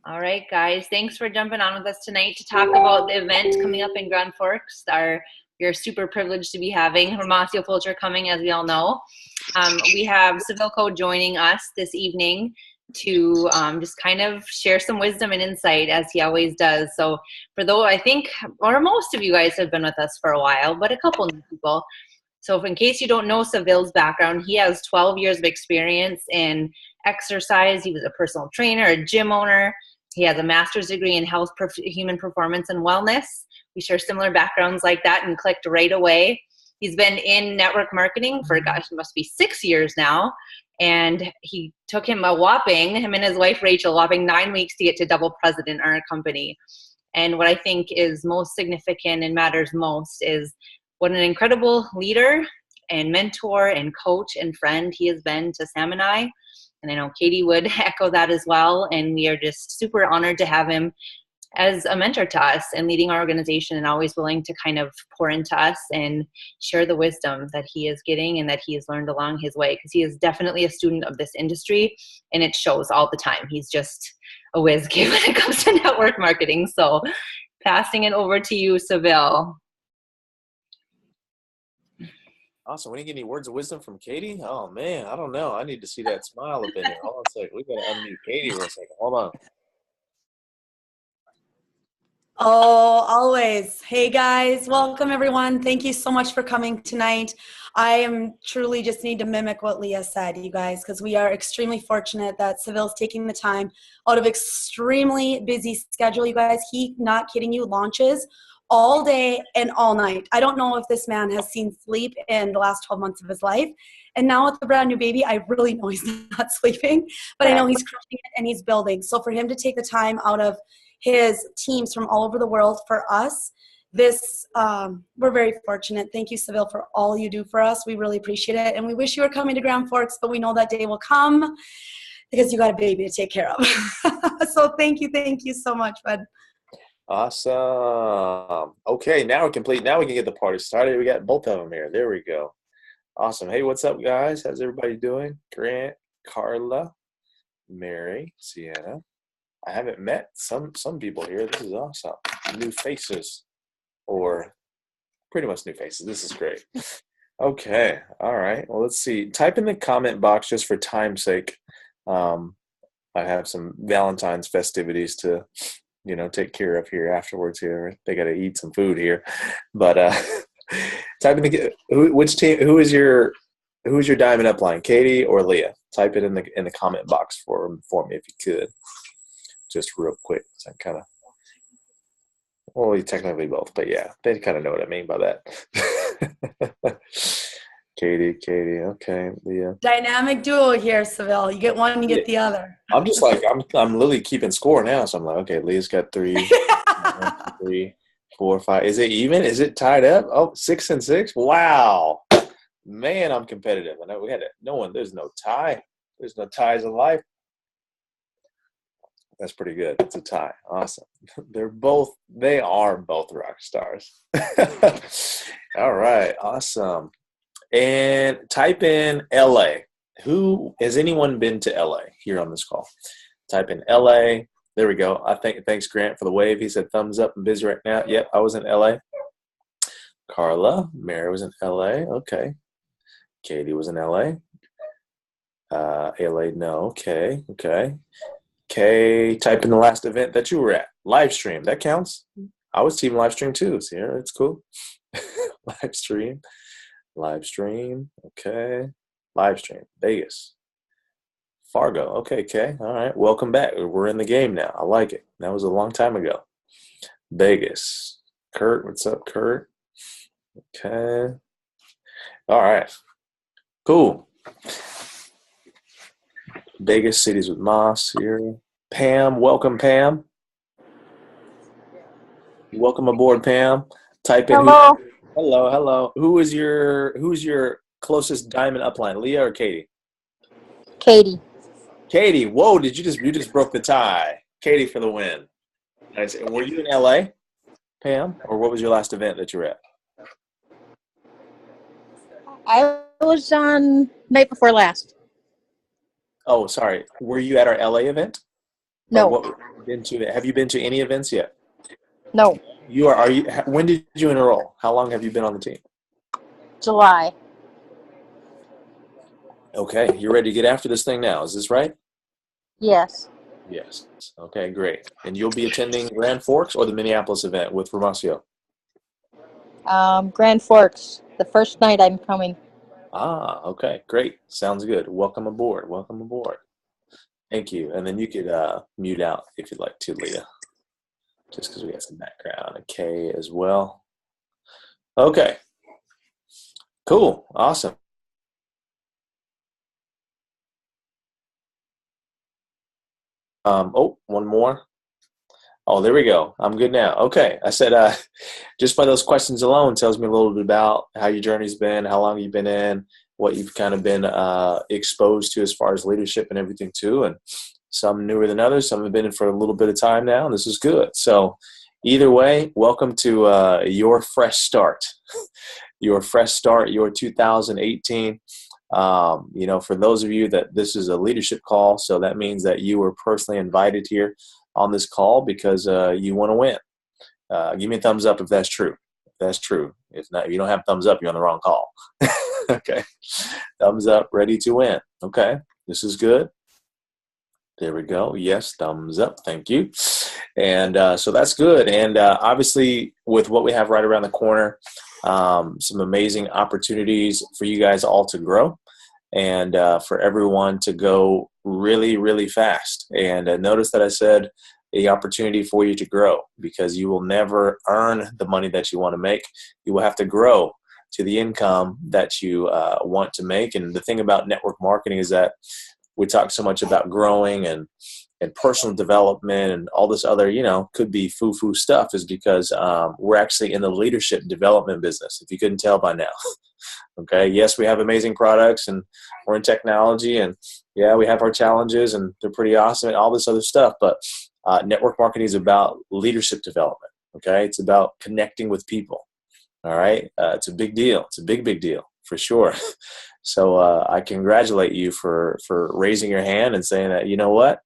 All right, guys. Thanks for jumping on with us tonight to talk about the event coming up in Grand Forks. We're super privileged to be having Hermosillo Culture coming, as we all know. We have Seville joining us this evening to just kind of share some wisdom and insight, as he always does. So for though I think, or most of you guys have been with us for a while, but a couple new people. So if in case you don't know Seville's background, he has 12 years of experience in exercise. He was a personal trainer, a gym owner. He has a master's degree in health, human performance, and wellness. We share similar backgrounds like that and clicked right away. He's been in network marketing for, gosh, it must be 6 years now. And he took him him and his wife, Rachel, 9 weeks to get to double president in our company. And what I think is most significant and matters most is what an incredible leader and mentor and coach and friend he has been to Sam and I. And I know Katie would echo that as well. And we are just super honored to have him as a mentor to us and leading our organization, and always willing to kind of pour into us and share the wisdom that he is getting and that he has learned along his way, because he is definitely a student of this industry and it shows all the time. He's just a whiz kid when it comes to network marketing. So passing it over to you, Seville. Awesome. We didn't get any words of wisdom from Katie? Oh, man, I don't know. I need to see that smile up in here. Hold on a second. We got to unmute Katie for a second. Hold on. Oh, always. Hey, guys. Welcome, everyone. Thank you so much for coming tonight. I am truly just need to mimic what Leah said, you guys, because we are extremely fortunate that Seville's taking the time out of extremely busy schedule, you guys. He, not kidding you, launches all day and all night. I don't know if this man has seen sleep in the last 12 months of his life. And now with the brand new baby, I really know he's not sleeping, but I know he's crushing it and he's building. So for him to take the time out of his teams from all over the world for us, we're very fortunate. Thank you, Seville, for all you do for us. We really appreciate it. And we wish you were coming to Grand Forks, but we know that day will come because you got a baby to take care of. So thank you so much, bud. Awesome. Okay, now we're complete. Now we can get the party started. We got both of them here. There we go. Awesome. Hey, what's up, guys? How's everybody doing? Grant, Carla, Mary, Sienna. I haven't met some people here. This is awesome. New faces, or pretty much new faces. This is great. Okay. All right. Well, let's see. Type in the comment box just for time's sake. I have some Valentine's festivities to take care of here afterwards here. They got to eat some food here. But type in who is your diamond upline, Katie or Leah? Type it in the comment box for me if you could. Just real quick. So well, technically both, but yeah, they kind of know what I mean by that. Katie, okay, Leah. Dynamic duo here, Seville. You get one, you get the other. I'm just like, I'm literally keeping score now, so I'm like, okay, Leah's got 3, 1, 2, 3, 4, 5. Is it even? Is it tied up? Oh, 6 and 6. Wow, man, I'm competitive. I know there's no tie. There's no ties in life. That's pretty good. It's a tie. Awesome. They are both rock stars. All right. Awesome. And type in LA. Has anyone been to LA here on this call? Type in LA. There we go. Thanks, Grant, for the wave. He said thumbs up. I'm busy right now. Yep, I was in LA. Carla, Mary was in LA. Okay. Katie was in LA. LA, no. Okay. Okay, type in the last event that you were at. Live stream, that counts. I was team live stream too. So yeah, it's cool. Live stream. Okay. Live stream. Vegas. Fargo. Okay, Kay. All right. Welcome back. We're in the game now. I like it. That was a long time ago. Vegas. Kurt, what's up, Kurt? Okay. All right. Cool. Vegas Cities with Moss here. Pam, welcome, Pam. Welcome aboard, Pam. Type in. Hello. Hello. Who's your closest diamond upline, Leah or Katie? Katie. Katie, whoa! You just broke the tie. Katie for the win. Nice. And were you in LA, Pam, or what was your last event that you were at? I was on night before last. Oh, sorry. Were you at our LA event? Or No. what been to? Have you been to any events yet? No. You are. Are you? When did you enroll? How long have you been on the team? July. Okay, you're ready to get after this thing now. Is this right? Yes. Yes. Okay, great. And you'll be attending Grand Forks or the Minneapolis event with Romacio? Grand Forks. The first night I'm coming. Ah, okay, great. Sounds good. Welcome aboard. Welcome aboard. Thank you. And then you could mute out if you'd like to, Leah, just because we got some background. And Kay as well. Okay, cool. Awesome. Oh, one more. Oh, there we go. I'm good now. Okay. I said, just by those questions alone tells me a little bit about how your journey's been, how long you've been in, what you've kind of been exposed to as far as leadership and everything too. And some newer than others. Some have been in for a little bit of time now, and this is good. So either way, welcome to your fresh start. Your fresh start, your 2018. For those of you that this is a leadership call, so that means that you were personally invited here on this call because you want to win. Give me a thumbs up if that's true. If that's true. If not, if you don't have thumbs up, you're on the wrong call. Okay. Thumbs up, ready to win. Okay. This is good. There we go. Yes, thumbs up. Thank you. And so that's good. And obviously, with what we have right around the corner, some amazing opportunities for you guys all to grow and for everyone to go really, really fast. And notice that I said the opportunity for you to grow, because you will never earn the money that you want to make. You will have to grow to the income that you want to make. And the thing about network marketing is that we talk so much about growing and personal development and all this other, could be foo-foo stuff, is because we're actually in the leadership development business, if you couldn't tell by now. Okay. Yes, we have amazing products and we're in technology, and yeah, we have our challenges and they're pretty awesome and all this other stuff. But network marketing is about leadership development. Okay. It's about connecting with people. All right. It's a big deal. It's a big, big deal for sure. So I congratulate you for raising your hand and saying that, you know what,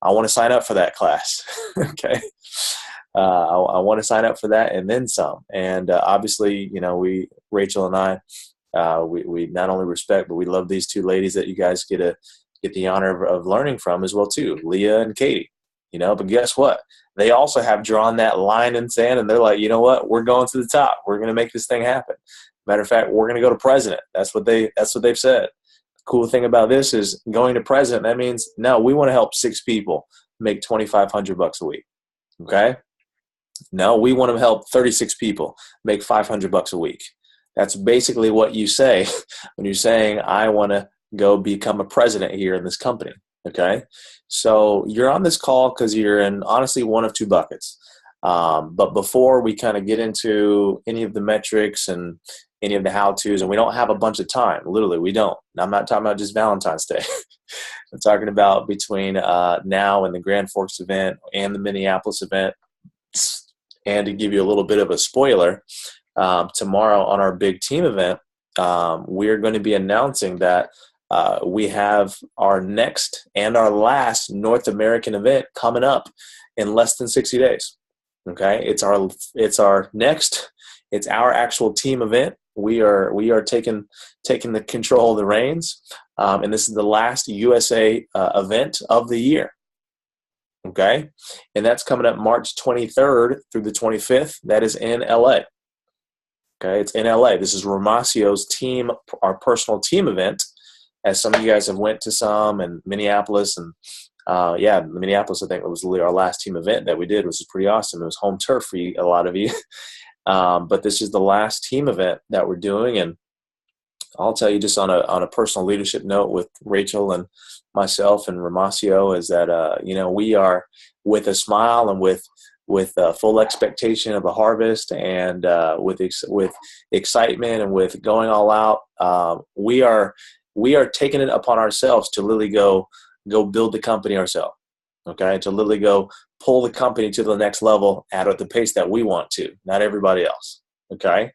I want to sign up for that class. Okay. I want to sign up for that and then some. And obviously, Rachel and I, we not only respect, but we love these two ladies that you guys get the honor of learning from as well too, Leah and Katie. But guess what? They also have drawn that line in sand, and they're like, you know what? We're going to the top. We're going to make this thing happen. Matter of fact, we're going to go to president. That's what they've said. The cool thing about this is going to president. That means, no, we want to help 6 people make $2,500 a week. Okay. No, we want to help 36 people make $500 a week. That's basically what you say when you're saying, I want to go become a president here in this company. Okay. So you're on this call because you're in honestly one of 2 buckets. But before we kind of get into any of the metrics and any of the how-tos, and we don't have a bunch of time, literally we don't. I'm not talking about just Valentine's Day. I'm talking about between now and the Grand Forks event and the Minneapolis event. And to give you a little bit of a spoiler, tomorrow on our big team event, we're going to be announcing that we have our next and our last North American event coming up in less than 60 days. Okay, it's our next. It's our actual team event. We are taking the control of the reins, and this is the last USA event of the year. Okay, and that's coming up March 23rd through the 25th. That is in LA. Okay, it's in LA. This is Romacio's team, our personal team event. As some of you guys have went to some, and Minneapolis, and Minneapolis, I think it was literally our last team event that we did, which was pretty awesome. It was home turf for a lot of you. But this is the last team event that we're doing. And I'll tell you just on a personal leadership note with Rachel and myself and Romacio is that, we are with a smile and with full expectation of a harvest and with excitement and with going all out. We are taking it upon ourselves to literally go build the company ourselves. Okay, to literally go pull the company to the next level at the pace that we want to, not everybody else. Okay,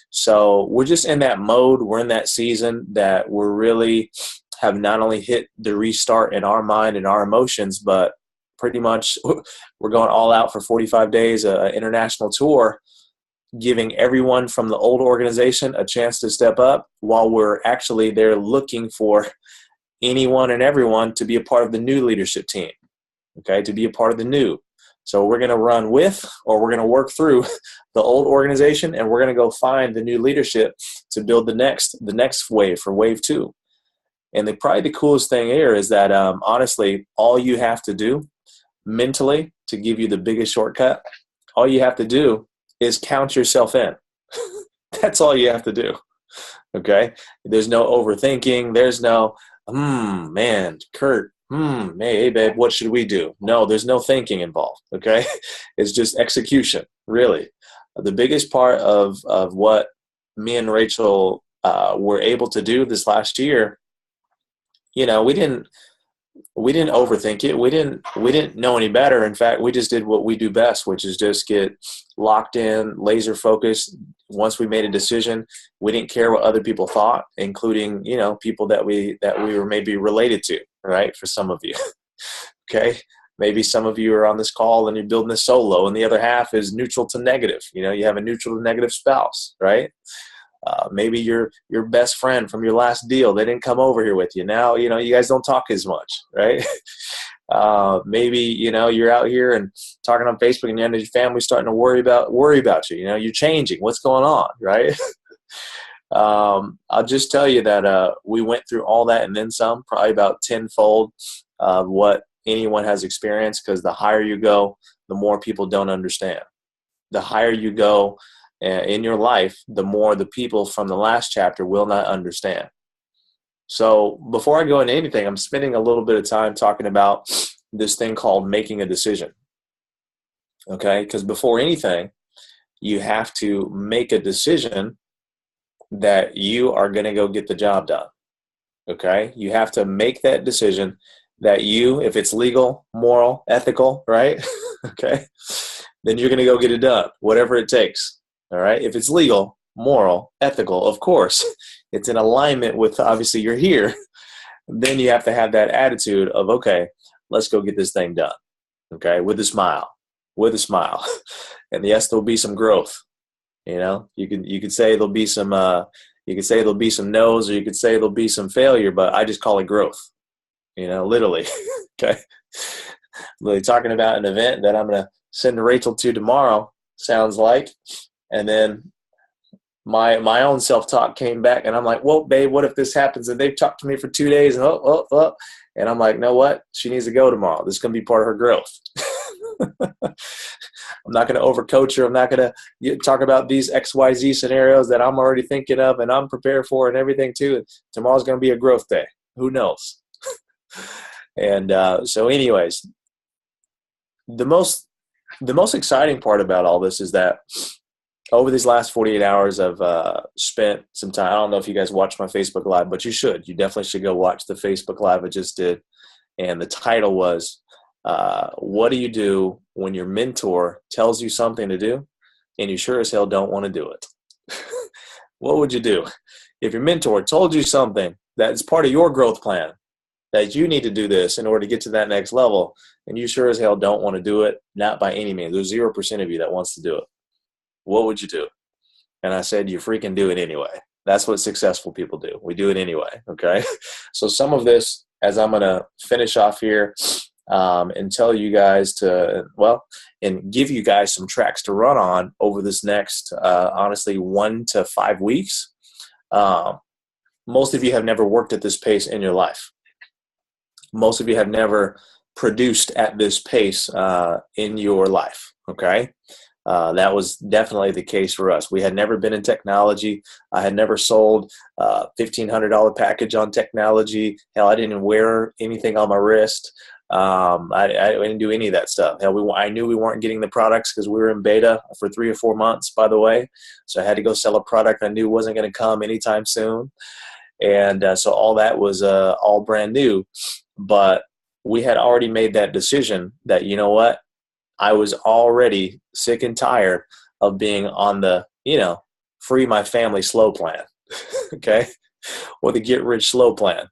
so we're just in that mode. We're in that season that we're really have not only hit the restart in our mind and our emotions, but pretty much we're going all out for 45 days, international tour, giving everyone from the old organization a chance to step up while we're actually there looking for anyone and everyone to be a part of the new leadership team, okay, to be a part of the new. So we're going to run with, or we're going to work through the old organization, and we're going to go find the new leadership to build the next wave for wave 2. And probably the coolest thing here is that honestly, all you have to do mentally to give you the biggest shortcut, all you have to do is count yourself in. That's all you have to do. Okay? There's no overthinking. There's no, man, Kurt, hey, babe, what should we do? No, there's no thinking involved. Okay? It's just execution, really. The biggest part of what me and Rachel were able to do this last year, we didn't overthink it. We didn't know any better. In fact, we just did what we do best, which is just get locked in, laser focused. Once we made a decision, we didn't care what other people thought, including, people that we were maybe related to, right? For some of you. Okay. Maybe some of you are on this call and you're building a solo, and the other half is neutral to negative. You have a neutral to negative spouse, right? Maybe your best friend from your last deal, they didn't come over here with you. Now, you guys don't talk as much, right? Maybe, you're out here and talking on Facebook, and your family's starting to worry about you. You're changing. What's going on, right? I'll just tell you that we went through all that and then some, probably about tenfold of what anyone has experienced, because the higher you go, the more people don't understand. The higher you go in your life, the more the people from the last chapter will not understand. So before I go into anything, I'm spending a little bit of time talking about this thing called making a decision. Okay? Because before anything, you have to make a decision that you are going to go get the job done. Okay? You have to make that decision that if it's legal, moral, ethical, right? Okay? Then you're going to go get it done, whatever it takes. All right. If it's legal, moral, ethical, of course, it's in alignment with, obviously, you're here. Then you have to have that attitude of, okay, let's go get this thing done. Okay. With a smile. And yes, there'll be some growth. You could say there'll be some, no's, or you could say there'll be some failure, but I just call it growth, literally. Okay. Literally talking about an event that I'm going to send Rachel to tomorrow, sounds like. And then my own self-talk came back, and I'm like, well, babe, what if this happens? And they've talked to me for 2 days, and and I'm like, you know what? She needs to go tomorrow. This is going to be part of her growth. I'm not going to overcoach her. I'm not going to talk about these XYZ scenarios that I'm already thinking of and I'm prepared for and everything too. And tomorrow's going to be a growth day. Who knows? And so anyways, the most exciting part about all this is that over these last 48 hours, I've spent some time. I don't know if you guys watched my Facebook Live, but you should. You definitely should go watch the Facebook Live I just did. And the title was, what do you do when your mentor tells you something to do and you sure as hell don't want to do it? What would you do if your mentor told you something that's part of your growth plan, that you need to do this in order to get to that next level, and you sure as hell don't want to do it? Not by any means. There's 0% of you that wants to do it. What would you do? And I said, you freaking do it anyway. That's what successful people do. We do it anyway. Okay. So some of this, as I'm going to finish off here and tell you guys and give you guys some tracks to run on over this next, honestly, 1 to 5 weeks. Most of you have never worked at this pace in your life. Most of you have never produced at this pace in your life. Okay. That was definitely the case for us. We had never been in technology. I had never sold a $1,500 package on technology. Hell, I didn't wear anything on my wrist. I didn't do any of that stuff. Hell, I knew we weren't getting the products because we were in beta for 3 or 4 months, by the way. So I had to go sell a product I knew wasn't going to come anytime soon. And so all that was all brand new. But we had already made that decision that, you know what? I was already sick and tired of being on the, free my family slow plan, okay, or the get rich slow plan.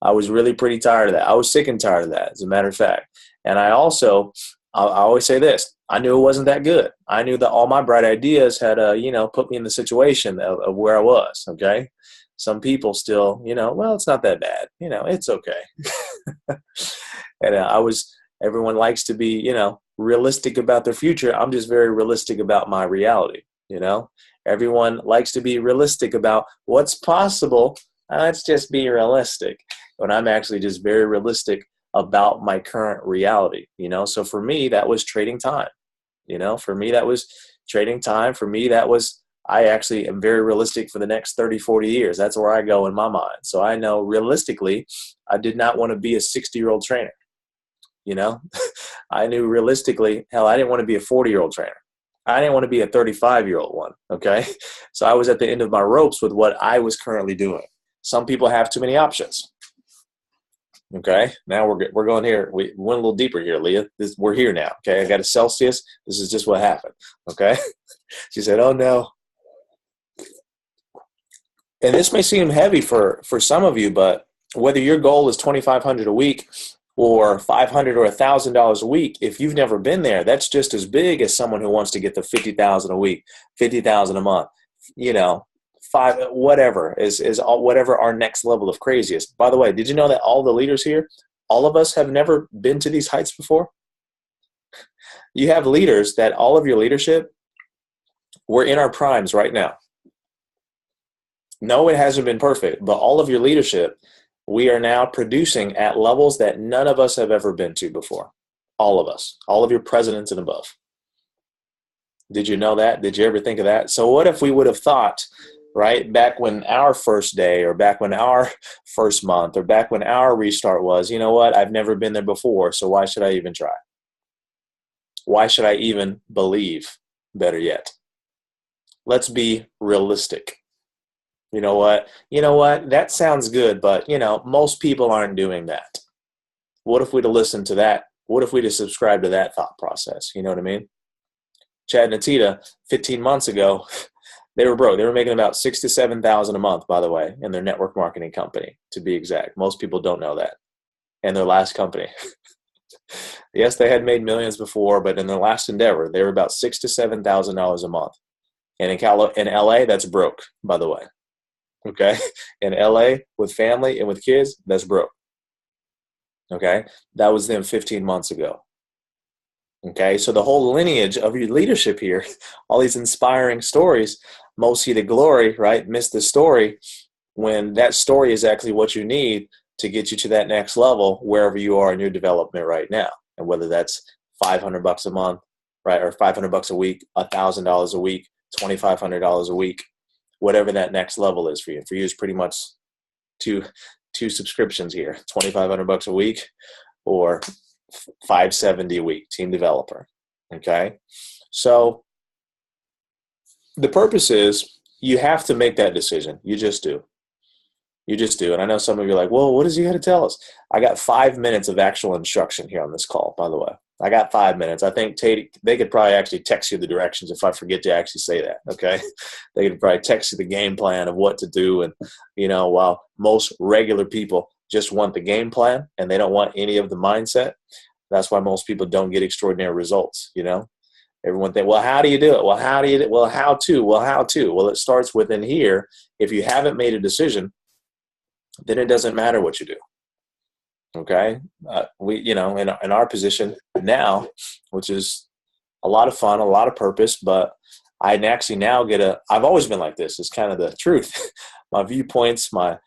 I was really pretty tired of that. I was sick and tired of that, as a matter of fact. And I always say this, I knew it wasn't that good. I knew that all my bright ideas had, put me in the situation of where I was. Okay. Some people still, well, it's not that bad. It's okay. And everyone likes to be, realistic about their future. I'm just very realistic about my reality. Everyone likes to be realistic about what's possible. Let's just be realistic. When I'm actually just very realistic about my current reality, So for me, that was trading time. For me, that was trading time. For me, I actually am very realistic for the next 30, 40 years. That's where I go in my mind. So I know realistically, I did not want to be a 60-year-old trainer. I knew realistically, hell, I didn't want to be a 40-year-old trainer. I didn't want to be a 35-year-old one. Okay. So I was at the end of my ropes with what I was currently doing. Some people have too many options. Okay. Now we're going here. We went a little deeper here, Leah. We're here now. Okay. I got a Celsius. This is just what happened. Okay. She said, oh no. And this may seem heavy for some of you, but whether your goal is $2,500 a week or $500 or $1,000 a week, if you've never been there, that's just as big as someone who wants to get to $50,000 a week, $50,000 a month, whatever whatever our next level of crazy is. By the way, did you know that all the leaders here, all of us have never been to these heights before? You have leaders that all of your leadership, we're in our primes right now. No, it hasn't been perfect, but all of your leadership, we are now producing at levels that none of us have ever been to before. All of us, all of your presidents and above. Did you know that? Did you ever think of that? So what if we would have thought, right, back when our first day or back when our first month or back when our restart was, you know what, I've never been there before, so why should I even try? Why should I even believe? Better yet, let's be realistic. You know what? That sounds good, but, most people aren't doing that. What if we'd have listened to that? What if we'd have subscribed to that thought process? You know what I mean? Chad and Atita, 15 months ago, they were broke. They were making about $6,000 to $7,000 a month, by the way, in their network marketing company, to be exact. Most people don't know that. And their last company. Yes, they had made millions before, but in their last endeavor, they were about $6,000 to $7,000 a month. And in LA, that's broke, by the way. Okay. In LA with family and with kids, that's broke. Okay. That was them 15 months ago. Okay. So the whole lineage of your leadership here, all these inspiring stories, most see the glory, right? Miss the story, when that story is actually what you need to get you to that next level, wherever you are in your development right now. And whether that's $500 a month, right? Or $500 a week, $1,000 a week, $2,500 a week. Whatever that next level is for you. For you, it's pretty much two subscriptions here: $2,500 a week or $570 a week. Team developer. Okay, so the purpose is you have to make that decision. You just do. You just do. And I know some of you are like, "Well, what does he got to tell us?" I got 5 minutes of actual instruction here on this call. By the way, I got 5 minutes. I think they could probably actually text you the directions if I forget to actually say that, okay? They could probably text you the game plan of what to do. And, while most regular people just want the game plan and they don't want any of the mindset, that's why most people don't get extraordinary results, Everyone think, well, how do you do it? Well, how do you do it? Well, how to? Well, it starts within here. If you haven't made a decision, then it doesn't matter what you do. Okay. We, in our position now, which is a lot of fun, a lot of purpose, but I actually now I've always been like this. It's kind of the truth. My viewpoints, my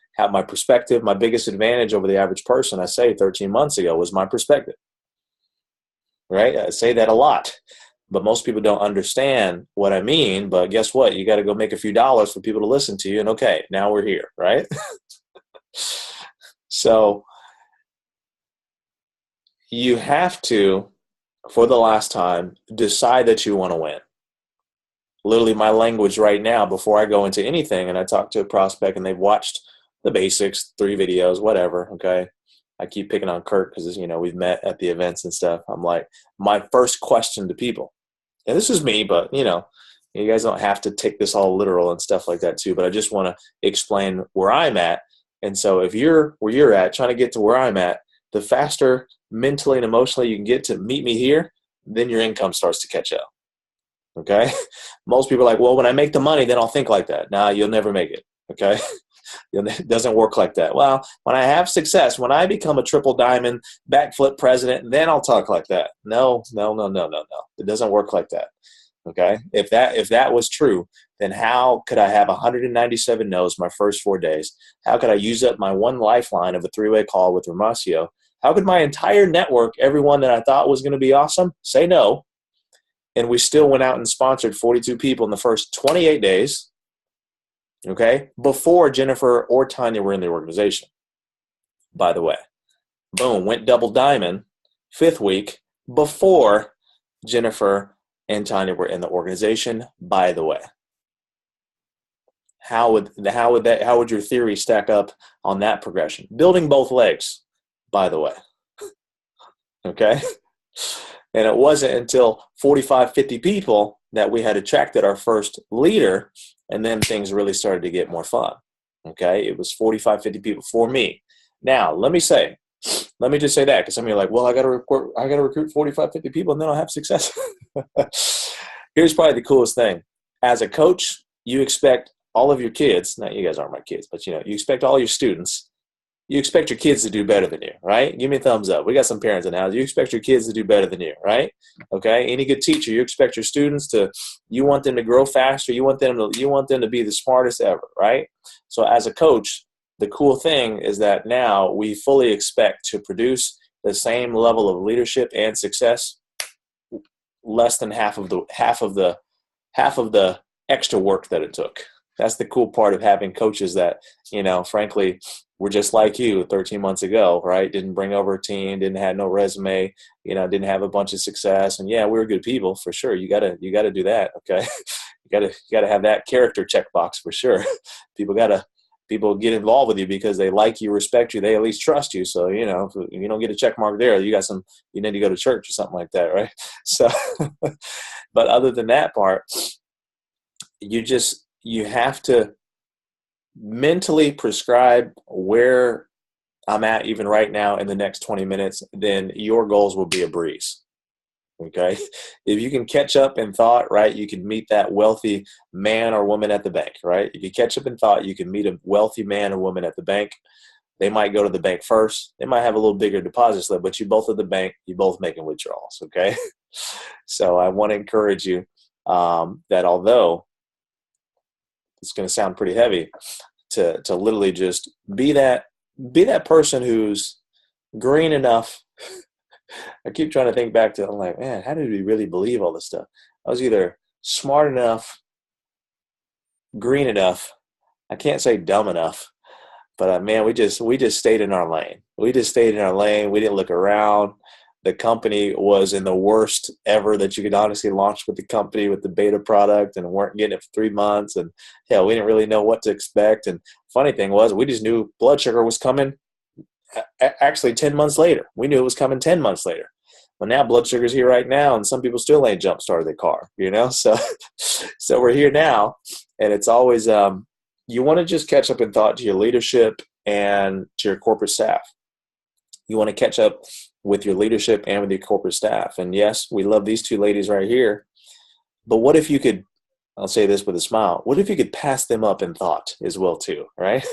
perspective, my biggest advantage over the average person, I say 13 months ago, was my perspective. Right. I say that a lot, but most people don't understand what I mean. But guess what? You got to go make a few dollars for people to listen to you. And okay, now we're here. Right. So you have to, for the last time, decide that you want to win. Literally my language right now, before I go into anything and I talk to a prospect and they've watched the basics, 3 videos, whatever, okay? I keep picking on Kurt because, we've met at the events and stuff. I'm like, my first question to people, and this is me, but, you guys don't have to take this all literal and stuff like that too, but I just want to explain where I'm at. And so if you're where you're at, trying to get to where I'm at, the faster mentally and emotionally you can get to meet me here, then your income starts to catch up. Okay. Most people are like, well, when I make the money, then I'll think like that. Nah, you'll never make it. Okay. It doesn't work like that. Well, when I have success, when I become a triple diamond backflip president, then I'll talk like that. No. It doesn't work like that. Okay. If that was true, then how could I have 197 no's my first 4 days? How could I use up my one lifeline of a 3-way call with Romacio? How could my entire network, everyone that I thought was going to be awesome, say no? And we still went out and sponsored 42 people in the first 28 days, okay, before Jennifer or Tanya were in the organization, by the way. Boom, went double diamond, 5th week, before Jennifer and Tanya were in the organization, by the way. How would your theory stack up on that progression? Building both legs, by the way. Okay? And it wasn't until 45, 50 people that we had attracted our first leader, and then things really started to get more fun. Okay? It was 45, 50 people for me. Now, let me just say that, because some of you are like, well, I got to recruit 45, 50 people, and then I'll have success. Here's probably the coolest thing. As a coach, you expect all of your kids, now you guys aren't my kids, but you expect all your students, you expect your kids to do better than you, right? Give me a thumbs up. We got some parents in the house. You expect your kids to do better than you, right? Okay. Any good teacher, you expect your students you want them to grow faster. You want them to be the smartest ever, right? So as a coach, the cool thing is that now we fully expect to produce the same level of leadership and success, less than half of the extra work that it took. That's the cool part of having coaches that, frankly, were just like you 13 months ago, right? Didn't bring over a team, didn't have no resume, didn't have a bunch of success. And yeah, we were good people for sure. You gotta do that. Okay. you gotta have that character checkbox for sure. People get involved with you because they like you, respect you, they at least trust you. So, if you don't get a check mark there, you need to go to church or something like that, right? So, but other than that part, you have to mentally prescribe where I'm at even right now in the next 20 minutes, then your goals will be a breeze. Okay. If you can catch up in thought, right, you can meet that wealthy man or woman at the bank, right? If you catch up in thought, you can meet a wealthy man or woman at the bank. They might go to the bank first. They might have a little bigger deposit slip, but you both at the bank, you both making withdrawals. Okay. So I want to encourage you that although it's going to sound pretty heavy, to literally just be that person who's green enough. I keep trying to think back to, I'm like, man, how did we really believe all this stuff? I was either smart enough, green enough, I can't say dumb enough, but man, we just stayed in our lane. We just stayed in our lane. We didn't look around. The company was in the worst ever that you could honestly launch with the company with the beta product, and weren't getting it for 3 months. And hell, we didn't really know what to expect. And funny thing was, we just knew blood sugar was coming actually 10 months later. We knew it was coming 10 months later. Well, now blood sugar's here right now, and some people still ain't jump-started their car, So we're here now, and it's always you want to just catch up in thought to your leadership and to your corporate staff. You want to catch up with your leadership and with your corporate staff. And yes, we love these two ladies right here. But what if you could, I'll say this with a smile, what if you could pass them up in thought as well too, right?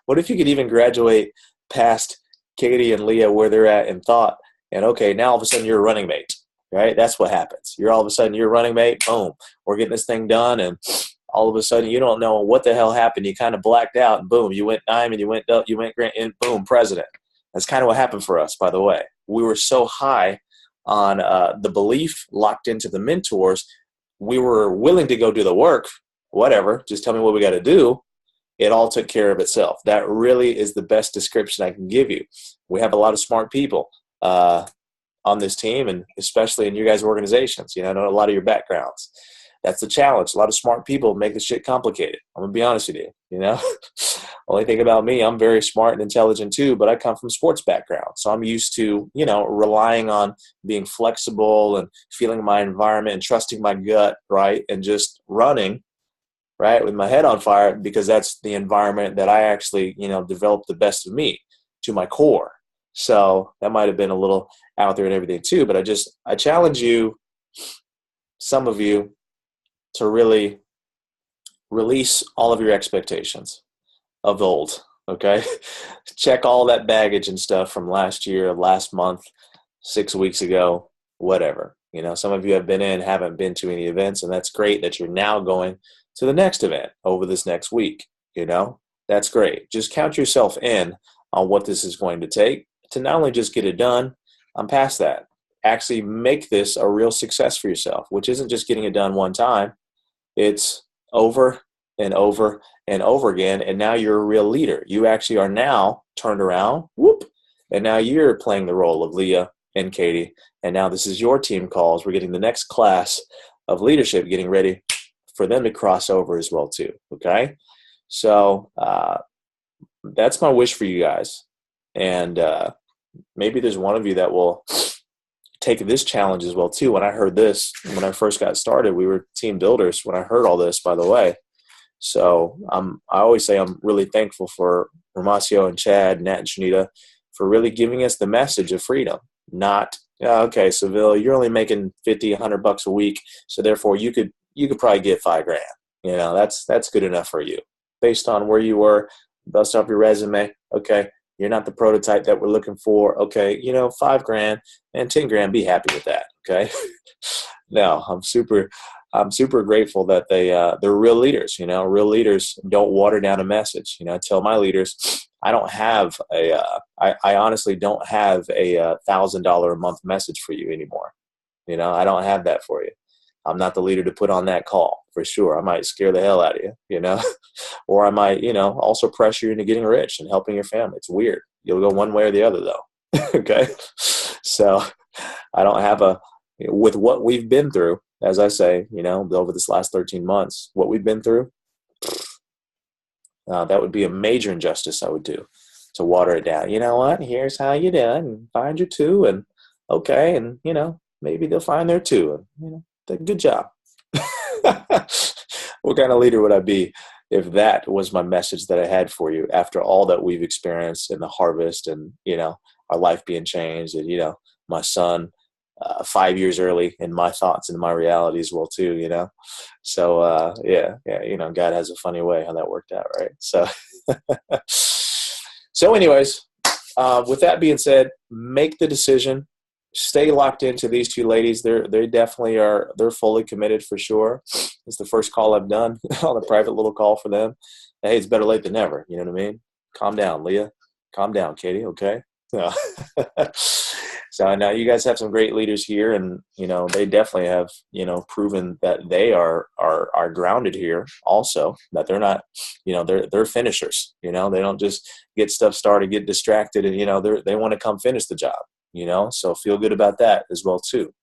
What if you could even graduate past Katie and Leah where they're at in thought, and okay, now all of a sudden you're a running mate, right? That's what happens. You're all of a sudden you're a running mate, boom, we're getting this thing done, and all of a sudden you don't know what the hell happened. You kind of blacked out, and boom, you went diamond, you went grand, and boom, president. That's kind of what happened for us, by the way. We were so high on the belief locked into the mentors, we were willing to go do the work, whatever, just tell me what we got to do. It all took care of itself. That really is the best description I can give you. We have a lot of smart people on this team, and especially in you guys' organizations. I know a lot of your backgrounds. That's the challenge. A lot of smart people make this shit complicated. I'm going to be honest with you, Only thing about me, I'm very smart and intelligent too, but I come from sports background. So I'm used to, relying on being flexible and feeling my environment and trusting my gut, right? And just running, right, with my head on fire, because that's the environment that I actually, developed the best of me to my core. So that might have been a little out there and everything too. But I challenge you, some of you, to really release all of your expectations of old. Okay. Check all that baggage and stuff from last year, last month, 6 weeks ago, whatever. Some of you haven't been to any events, and that's great that you're now going to the next event over this next week. That's great. Just count yourself in on what this is going to take to not only just get it done, I'm past that. Actually make this a real success for yourself, which isn't just getting it done one time. It's over and over and over again, and now you're a real leader. You actually are now turned around, and now you're playing the role of Leah and Katie, and now this is your team calls. We're getting the next class of leadership, getting ready for them to cross over as well too, okay? So that's my wish for you guys, and maybe there's one of you that will take this challenge as well too. When I heard this, when I first got started, we were team builders when I heard all this, by the way. So I always say I'm really thankful for Romacio and Chad, Nat and Shanita, for really giving us the message of freedom. Not, okay, Seville, you're only making $50, $100 a week, so therefore you could probably get $5,000. That's good enough for you based on where you were. Dust off your resume. Okay, you're not the prototype that we're looking for. Okay, $5,000 and $10,000. Be happy with that. Okay. No, I'm super grateful that they're real leaders. Real leaders don't water down a message. I tell my leaders, I honestly don't have a $1,000 a month message for you anymore. I don't have that for you. I'm not the leader to put on that call for sure. I might scare the hell out of you, or I might, also pressure you into getting rich and helping your family. It's weird. You'll go one way or the other though. Okay. So I don't have with what we've been through, as I say, over this last 13 months, what we've been through, that would be a major injustice I would do to water it down. You know what? Here's how you do it, and find your two, and okay, and maybe they'll find their two, and good job. What kind of leader would I be if that was my message that I had for you after all that we've experienced in the harvest, and our life being changed, and my son 5 years early in my thoughts and my reality as well too, so yeah, God has a funny way how that worked out, right? So anyways, with that being said, make the decision, stay locked into these two ladies. They definitely are. They're fully committed for sure. It's the first call I've done on a private little call for them. Hey, it's better late than never. You know what I mean? Calm down, Leah. Calm down, Katie. Okay. No. So I know you guys have some great leaders here, and they definitely have proven that they are grounded here. Also, that they're not they're finishers. They don't just get stuff started, get distracted, and they want to come finish the job. So feel good about that as well too.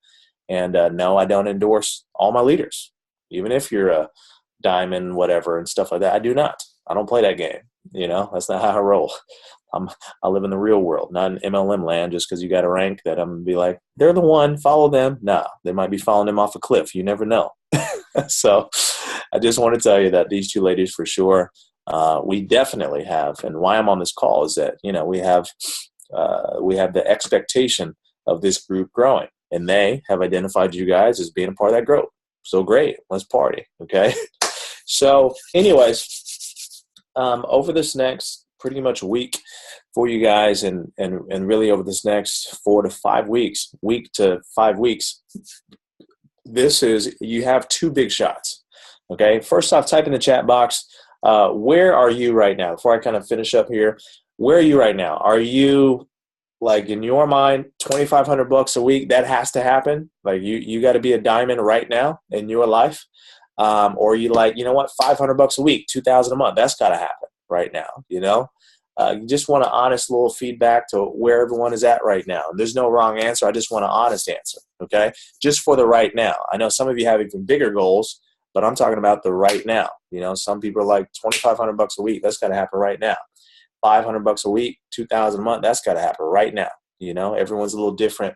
And no, I don't endorse all my leaders, even if you're a diamond, whatever, and stuff like that. I do not. I don't play that game. That's not how I roll. I live in the real world, not in MLM land. Just because you got a rank that I'm gonna be like, they're the one, follow them. Nah, they might be following them off a cliff. You never know. So I just want to tell you that these two ladies for sure, we definitely have, and why I'm on this call is that we have the expectation of this group growing, and they have identified you guys as being a part of that growth. So great, let's party. Okay. So anyways, over this next pretty much week for you guys, and really over this next 4 to 5 weeks, week to 5 weeks, you have two big shots. Okay. First off, type in the chat box, where are you right now? Before I kind of finish up here, where are you right now? Are you, like, in your mind, $2,500 a week, that has to happen? Like you got to be a diamond right now in your life? Or you like, what, $500 a week, $2,000 a month, that's got to happen right now. You just want an honest little feedback to where everyone is at right now. There's no wrong answer. I just want an honest answer. Okay. Just for the right now. I know some of you have even bigger goals, but I'm talking about the right now. Some people are like $2,500 a week. That's got to happen right now. $500 a week, $2,000 a month. That's got to happen right now. Everyone's a little different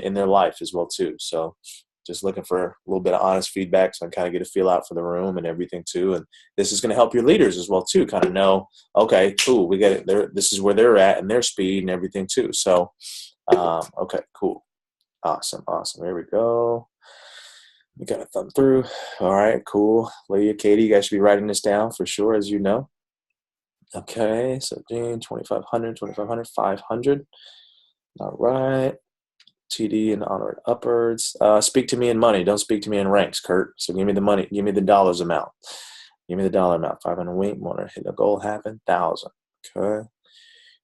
in their life as well too. So Just looking for a little bit of honest feedback so I kind of get a feel out for the room and everything too. And this is going to help your leaders as well too, kind of know, okay, cool, we get it. This is where they're at and their speed and everything too. So, okay, cool. Awesome. There we go. We got a thumb through. All right, cool. Leah, Katie, you guys should be writing this down for sure, as you know. Okay, so Jean, 2,500, 500. All right. TD and onward upwards. Speak to me in money. Don't speak to me in ranks, Kurt. So give me the money. Give me the dollars amount. Give me the dollar amount. 500 a week. Want to hit a goal happen? 1,000. Okay.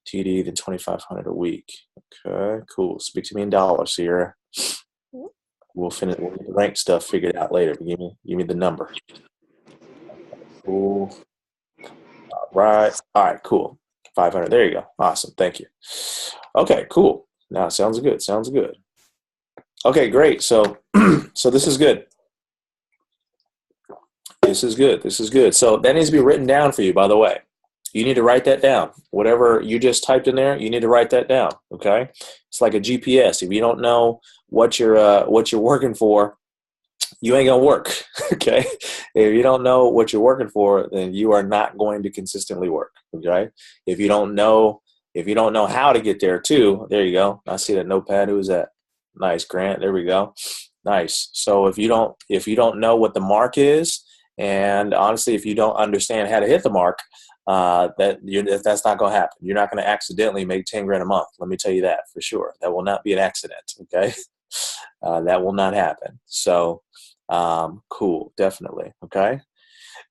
TD, then 2,500 a week. Okay, cool. Speak to me in dollars, Sierra. We'll finish. We'll get the rank stuff figured out later. But give me the number. Cool. All right. All right. Cool. 500. There you go. Awesome. Thank you. Okay. Cool. Now sounds good. Sounds good. Okay, great. So, so this is good. This is good. This is good. So that needs to be written down for you, by the way. You need to write that down. Whatever you just typed in there, you need to write that down. Okay. It's like a GPS. If you don't know what you're working for, you ain't gonna work. Okay. If you don't know what you're working for, then you are not going to consistently work. Okay. If you don't know how to get there too, there you go. I see that notepad. Who's that? Nice, Grant. There we go. Nice. So if you don't know what the mark is, and honestly, if you don't understand how to hit the mark, that's not going to happen. You're not going to accidentally make 10 grand a month. Let me tell you that for sure. That will not be an accident. Okay. That will not happen. So, cool. Definitely. Okay.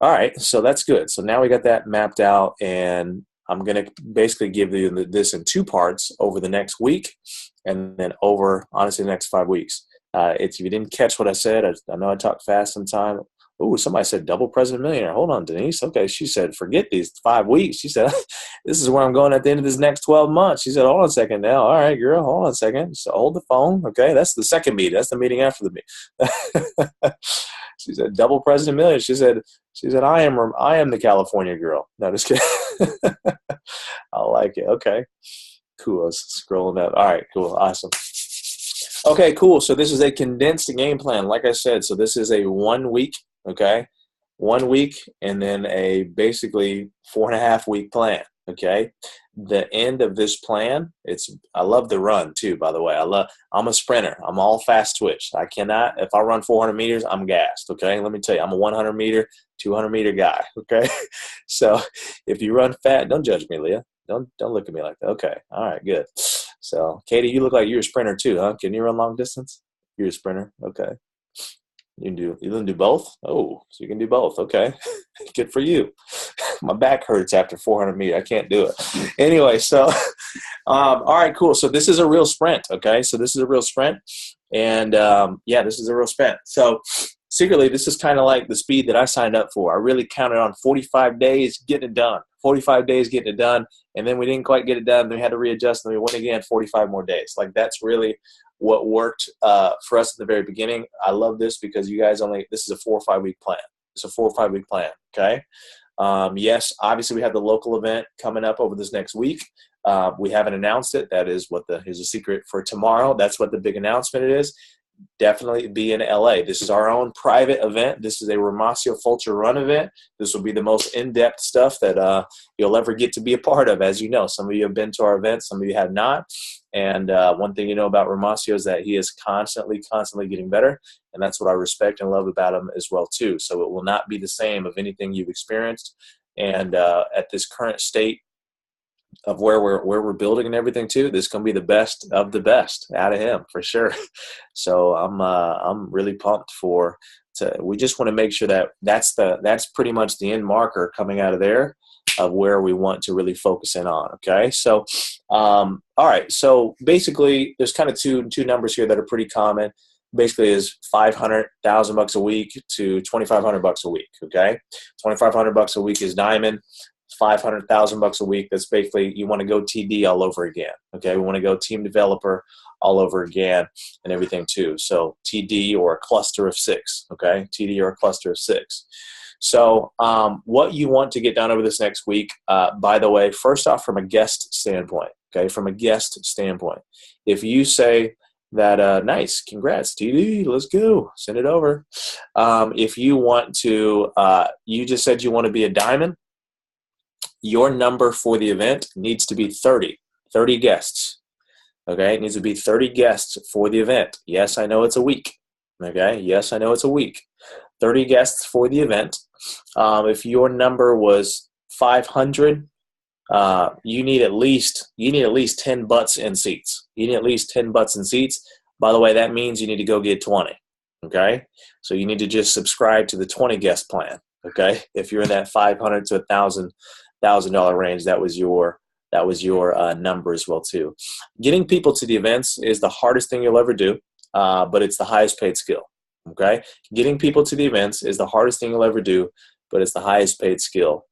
All right. So that's good. So now we got that mapped out, and I'm going to basically give you this in 2 parts over the next week, and then over, honestly, the next 5 weeks. If you didn't catch what I said, I know I talk fast sometimes. Oh, somebody said double president millionaire. Hold on, Denise. Okay, she said, forget these 5 weeks. She said, this is where I'm going at the end of this next 12 months. She said, hold on a second now. All right, girl, hold on a second. So hold the phone. Okay, that's the second meeting. That's the meeting after the meeting. She said, double president millionaire. She said, I am the California girl. No, just kidding. I like it. Okay, cool. I was scrolling up. All right, cool. Awesome. Okay, cool. So this is a condensed game plan. Like I said, so this is a 1 week. Okay, 1 week, and then a basically 4.5 week plan. Okay, the end of this plan, I love the run too, by the way. I'm a sprinter. I'm all fast twitch. I cannot, if I run 400 meters, I'm gassed. Okay, let me tell you, I'm a 100 meter, 200 meter guy. Okay, so if you run fat, don't judge me, Leah. Don't look at me like that. Okay, all right, good. So Katie, you look like you're a sprinter too, huh? Can you run long distance? You're a sprinter. Okay. You can do both? Oh, so you can do both. Okay. Good for you. My back hurts after 400 meters. I can't do it. Anyway, so, all right, cool. So this is a real sprint. Okay. So this is a real sprint. And yeah, this is a real sprint. So secretly, this is kind of like the speed that I signed up for. I really counted on 45 days getting it done. 45 days getting it done. And then we didn't quite get it done. Then we had to readjust, and we went again 45 more days. Like that's really what worked for us at the very beginning. I love this because you guys this is a 4 or 5 week plan. It's a 4 or 5 week plan. Okay. Yes, obviously we have the local event coming up over this next week. We haven't announced it. That is here's a secret for tomorrow. That's what the big announcement it is. Definitely be in LA. This is our own private event. This is a Ramasio Fulcher Run event. This will be the most in-depth stuff that you'll ever get to be a part of. As you know, some of you have been to our event, some of you have not. And one thing you know about Ramasio is that he is constantly getting better. And that's what I respect and love about him as well, too. So it will not be the same of anything you've experienced. And at this current state of where we're building and everything too, this is going to be the best of the best out of him for sure. So I'm really pumped we just want to make sure that that's pretty much the end marker coming out of there of where we want to really focus in on. Okay. So, all right. So basically there's kind of two numbers here that are pretty common. Basically is $500,000 a week to $2,500 a week. Okay. $2,500 a week is diamond. $500,000 a week. That's basically, you want to go TD all over again. Okay. We want to go team developer all over again and everything too. So TD or a cluster of 6. Okay. TD or a cluster of 6. So what you want to get done over this next week, by the way, first off, from a guest standpoint, okay, from a guest standpoint, if you say, nice. Congrats, TD. Let's go. Send it over. If you want to, you just said you want to be a diamond. Your number for the event needs to be 30 guests. Okay, it needs to be 30 guests for the event. Yes, I know it's a week. Okay, yes, I know it's a week. 30 guests for the event. If your number was 500, you need at least 10 butts in seats. You need at least 10 butts in seats. By the way, that means you need to go get 20. Okay, so you need to just subscribe to the 20 guest plan. Okay, if you're in that $500 to $1,000 range, that was your number as well too. Getting people to the events is the hardest thing you'll ever do, but it's the highest paid skill. Okay, getting people to the events is the hardest thing you'll ever do, but it's the highest paid skill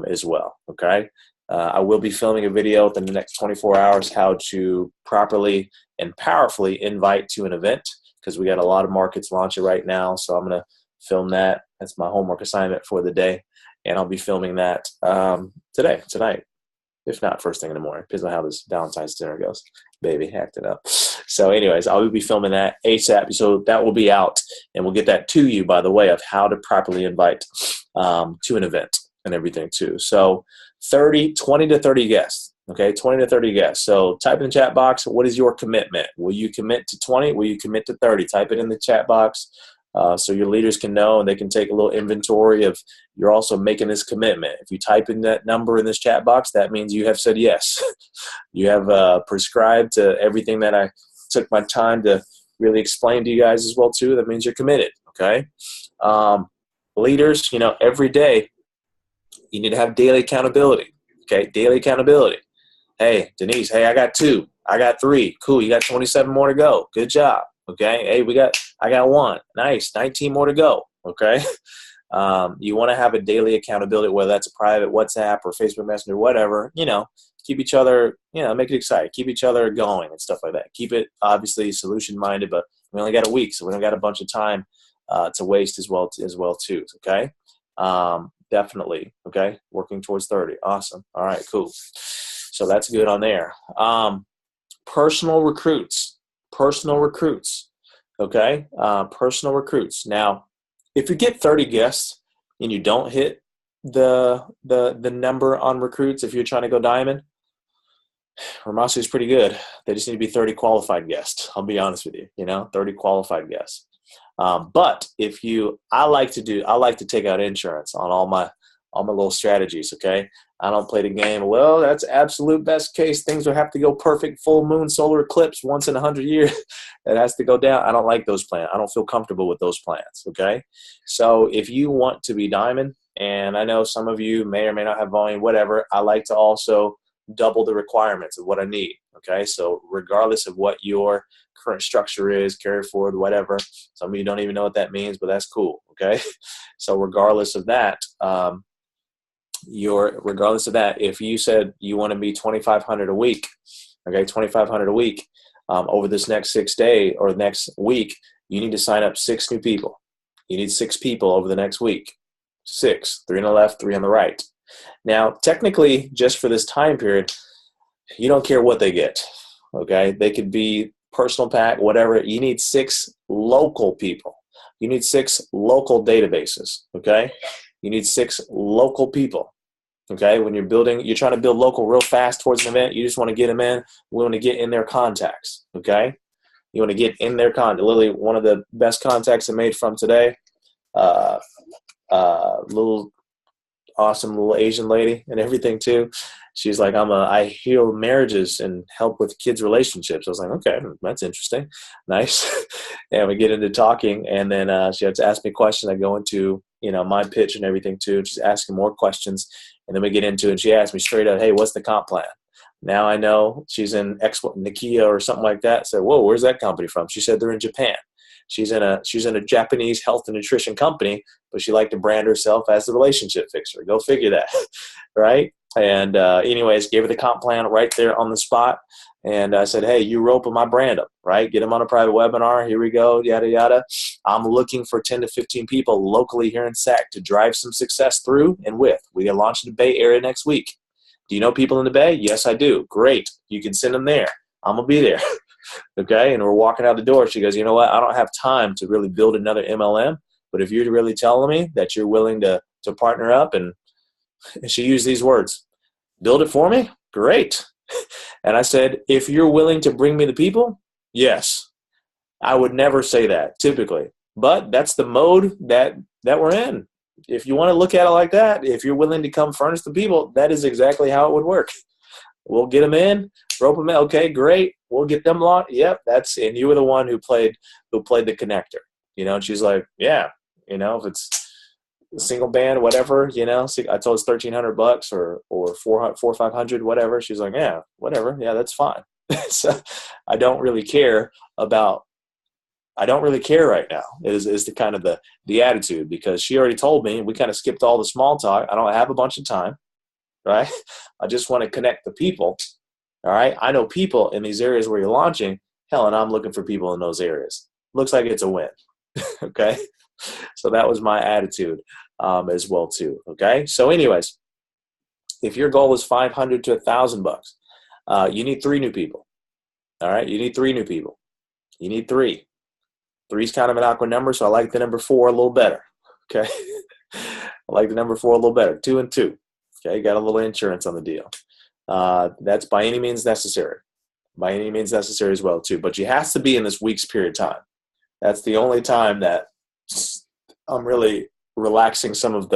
as well. Okay, I will be filming a video within the next 24 hours how to properly and powerfully invite to an event, because we got a lot of markets launching right now. So I'm going to film that. That's my homework assignment for the day, and I'll be filming that tonight. If not, first thing in the morning. Depends on how this Valentine's dinner goes. Baby, hacked it up. So anyways, I will be filming that ASAP. So that will be out, and we'll get that to you, by the way, of how to properly invite to an event and everything too. So 20 to 30 guests. Okay, 20 to 30 guests. So type in the chat box, what is your commitment? Will you commit to 20? Will you commit to 30? Type it in the chat box. So your leaders can know, and they can take a little inventory of you're also making this commitment. If you type in that number in this chat box, that means you have said yes. You have prescribed to everything that I took my time to really explain to you guys as well too. That means you're committed. Okay, leaders, every day you need to have daily accountability. Okay, daily accountability. Hey, Denise. Hey, I got 2. I got 3. Cool. You got 27 more to go. Good job. Okay. Hey, I got 1. Nice. 19 more to go. Okay. You want to have a daily accountability, whether that's a private WhatsApp or Facebook Messenger, whatever, keep each other, make it exciting, keep each other going and stuff like that. Keep it obviously solution minded, but we only got a week, so we don't got a bunch of time to waste as well too. Okay. Definitely. Okay. Working towards 30. Awesome. All right, cool. So that's good on there. Personal recruits. Okay. Personal recruits. Now, if you get 30 guests and you don't hit the number on recruits, if you're trying to go diamond, Ramasi is pretty good. They just need to be 30 qualified guests. I'll be honest with you, 30 qualified guests. But I like to take out insurance on all my little strategies. Okay. I don't play the game. Well, that's absolute best case. Things will have to go perfect. Full moon, solar eclipse once in 100 years. That has to go down. I don't like those plans. I don't feel comfortable with those plans. Okay. So if you want to be diamond, and I know some of you may or may not have volume, whatever, I like to also double the requirements of what I need. Okay. So regardless of what your current structure is, carry forward, whatever, some of you don't even know what that means, but that's cool. Okay. So regardless of that, if you said you want to be 2,500 a week, okay, 2,500 a week, over this next 6 days or next week, you need to sign up 6 new people. You need 6 people over the next week. 6, 3 on the left, 3 on the right. Now, technically, just for this time period, you don't care what they get. Okay, they could be personal pack, whatever. You need 6 local people. You need 6 local databases. Okay, you need 6 local people. Okay, when you're trying to build local real fast towards an event, you just want to get them in. We want to get in their contacts. Okay, you want to get in their contact. Literally, one of the best contacts I made from today, little awesome little Asian lady and everything too. She's like, I heal marriages and help with kids' relationships. I was like, okay, that's interesting. Nice. And we get into talking, and then she had to ask me questions. I go into, my pitch and everything too. And she's asking more questions. And then we get into it, and she asked me straight out, hey, what's the comp plan? Now I know she's in Nikia or something like that. I said, whoa, where's that company from? She said they're in Japan. She's in a Japanese health and nutrition company, but she liked to brand herself as the relationship fixer. Go figure that, right? And anyways, gave her the comp plan right there on the spot. And I said, hey, you rope them, I brand them, right? Get them on a private webinar. Here we go, yada, yada. I'm looking for 10 to 15 people locally here in SAC to drive some success through and with. We get launched in the Bay Area next week. Do you know people in the Bay? Yes, I do. Great. You can send them there. I'm going to be there. Okay. And we're walking out the door. She goes, you know what? I don't have time to really build another MLM. But if you're really telling me that you're willing to partner up, and she used these words, build it for me? Great. And I said, if you're willing to bring me the people, yes. I would never say that typically, but that's the mode that we're in. If you want to look at it like that, if you're willing to come furnish the people, that is exactly how it would work. We'll get them in, rope them in. Okay, great. We'll get them locked. Yep, and you were the one who played the connector. And she's like, yeah, if it's a single band, whatever, I told it's $1,300 or $400 or $500, whatever. She's like, yeah, whatever. Yeah, that's fine. So I don't really care right now is the kind of the attitude, because she already told me, we kind of skipped all the small talk. I don't have a bunch of time, right? I just want to connect the people. All right. I know people in these areas where you're launching. Hell, and I'm looking for people in those areas. Looks like it's a win. Okay. So that was my attitude as well too. Okay. So anyways, if your goal is $500 to $1,000, you need 3 new people. All right. You need 3 new people. You need 3. 3 is kind of an awkward number, so I like the number 4 a little better. Okay. I like the number 4 a little better. 2 and 2. Okay. Got a little insurance on the deal. That's by any means necessary. By any means necessary as well too. But you have to be in this week's period of time. That's the only time that I'm really relaxing some of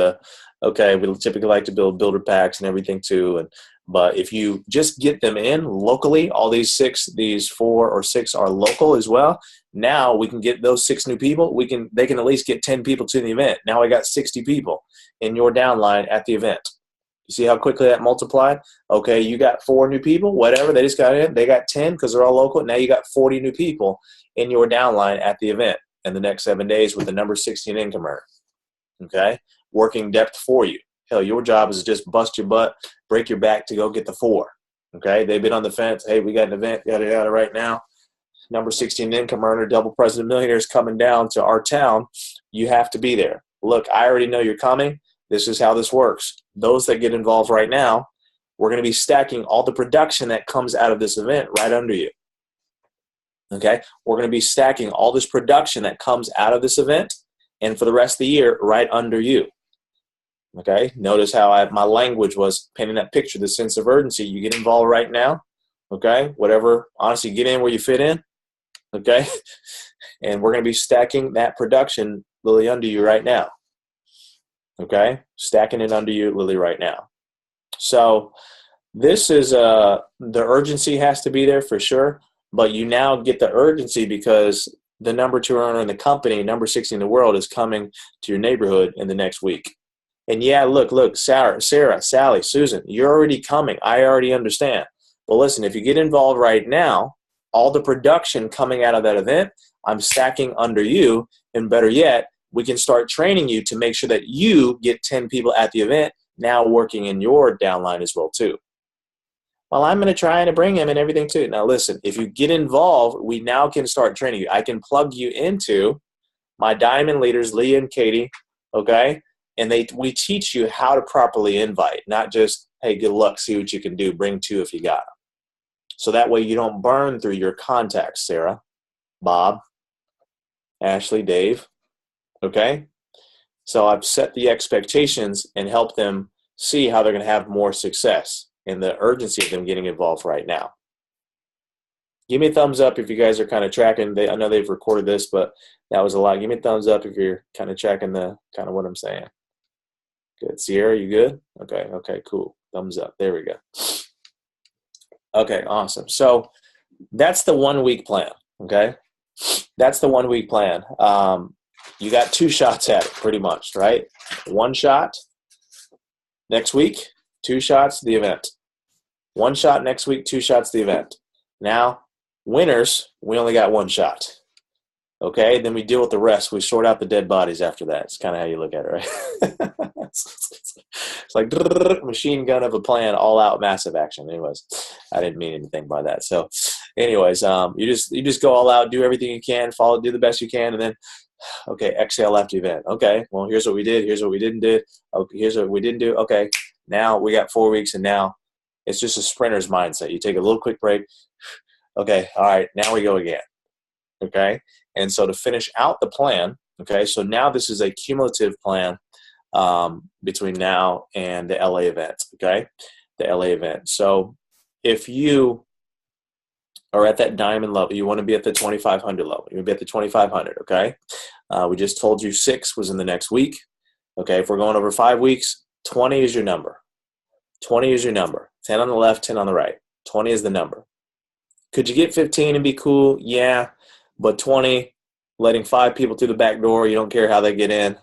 okay, we typically like to build builder packs and everything too. But if you just get them in locally, all these 4 or 6 are local as well. Now we can get those 6 new people. They can at least get 10 people to the event. Now I got 60 people in your downline at the event. You see how quickly that multiplied? Okay, you got 4 new people, whatever. They just got in. They got 10 because they're all local. Now you got 40 new people in your downline at the event in the next 7 days with the number 16 income earner. Okay, working depth for you. Hell, your job is to just bust your butt, break your back to go get the 4. Okay, they've been on the fence. Hey, we got an event, yada, yada, right now. Number 16 income earner, double president millionaires coming down to our town. You have to be there. Look, I already know you're coming. This is how this works. Those that get involved right now, we're going to be stacking all the production that comes out of this event right under you. Okay, we're going to be stacking all this production that comes out of this event and for the rest of the year right under you. Okay, notice how my language was painting that picture, the sense of urgency. You get involved right now. Okay, whatever, honestly, get in where you fit in. Okay, and we're going to be stacking that production literally under you right now. Okay, stacking it under you literally right now. So this is the urgency has to be there for sure, but you now get the urgency because the number 2 earner in the company, number 60 in the world, is coming to your neighborhood in the next week. And yeah, look, Sarah, Sally, Susan, you're already coming. I already understand. But listen, if you get involved right now, all the production coming out of that event, I'm stacking under you. And better yet, we can start training you to make sure that you get 10 people at the event now working in your downline as well too. Well, I'm going to try to bring him and everything too. Now listen, if you get involved, we now can start training you. I can plug you into my diamond leaders, Leah and Katie, okay? And we teach you how to properly invite, not just, hey, good luck, see what you can do, bring 2 if you got them. So that way you don't burn through your contacts, Sarah, Bob, Ashley, Dave, okay? So I've set the expectations and helped them see how they're going to have more success and the urgency of them getting involved right now. Give me a thumbs up if you guys are kind of tracking. I know they've recorded this, but that was a lot. Give me a thumbs up if you're kind of tracking the kind of what I'm saying. Good. Sierra, you good? Okay, cool. Thumbs up. There we go. Okay, awesome. So that's the 1 week plan, okay? That's the 1 week plan. You got 2 shots at it pretty much, right? 1 shot next week, 2 shots the event. 1 shot next week, 2 shots the event. Now, winners, we only got 1 shot. Okay, then we deal with the rest. We sort out the dead bodies after that. It's kind of how you look at it, right? It's like machine gun of a plan, all out massive action. Anyways, I didn't mean anything by that. So anyways, you just go all out, do everything you can, do the best you can, and then, okay, exhale after the event. Okay, well, here's what we did. Here's what we didn't do. Okay, here's what we didn't do. Okay, now we got 4 weeks, and now it's just a sprinter's mindset. You take a little quick break. Okay, all right, now we go again. Okay, and so to finish out the plan, okay, so now this is a cumulative plan between now and the LA event, okay, the LA event. So if you are at that diamond level, you want to be at the 2,500 level. You want to be at the 2,500, okay? We just told you 6 was in the next week. Okay, if we're going over 5 weeks, 20 is your number. 20 is your number. 10 on the left, 10 on the right. 20 is the number. Could you get 15 and be cool? Yeah, but 20, letting 5 people through the back door, you don't care how they get in.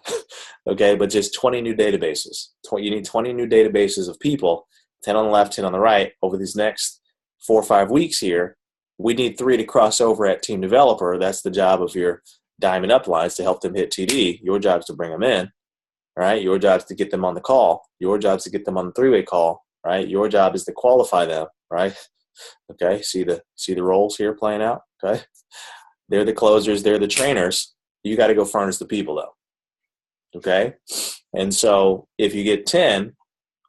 Okay, but just 20 new databases. You need 20 new databases of people, 10 on the left, 10 on the right, over these next 4 or 5 weeks here. We need 3 to cross over at team developer. That's the job of your diamond uplines to help them hit TD. Your job is to bring them in, right? Your job is to get them on the call. Your job is to get them on the 3-way call, right? Your job is to qualify them, right? Okay, see the roles here playing out, okay? They're the closers. They're the trainers. You got to go furnish the people, though, okay? And so if you get 10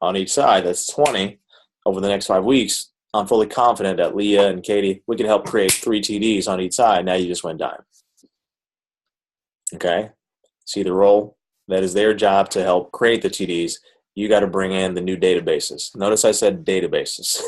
on each side, that's 20 over the next 5 weeks. I'm fully confident that Leah and Katie, we can help create 3 TDs on each side. Now you just went dime. Okay? See the role? That is their job to help create the TDs. You got to bring in the new databases. Notice I said databases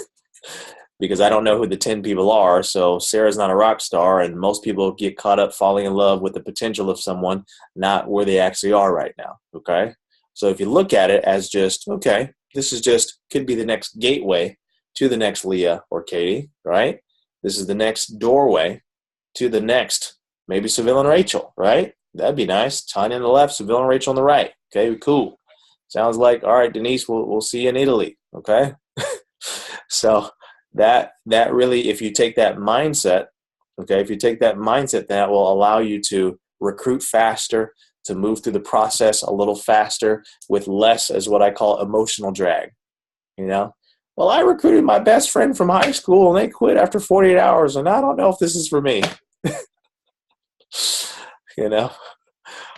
because I don't know who the 10 people are. So Sarah's not a rock star, and most people get caught up falling in love with the potential of someone, not where they actually are right now. Okay? So if you look at it as just, okay, this is just, could be the next gateway to the next Leah or Katie, right? This is the next doorway to the next, maybe Seville and Rachel, right? That'd be nice. Tanya on the left, Seville and Rachel on the right. Okay, cool. Sounds like, all right, Denise, we'll see you in Italy, okay? So that really, if you take that mindset, okay, if you take that mindset, that will allow you to recruit faster, to move through the process a little faster with less, as what I call emotional drag, you know? Well, I recruited my best friend from high school and they quit after 48 hours and I don't know if this is for me. You know,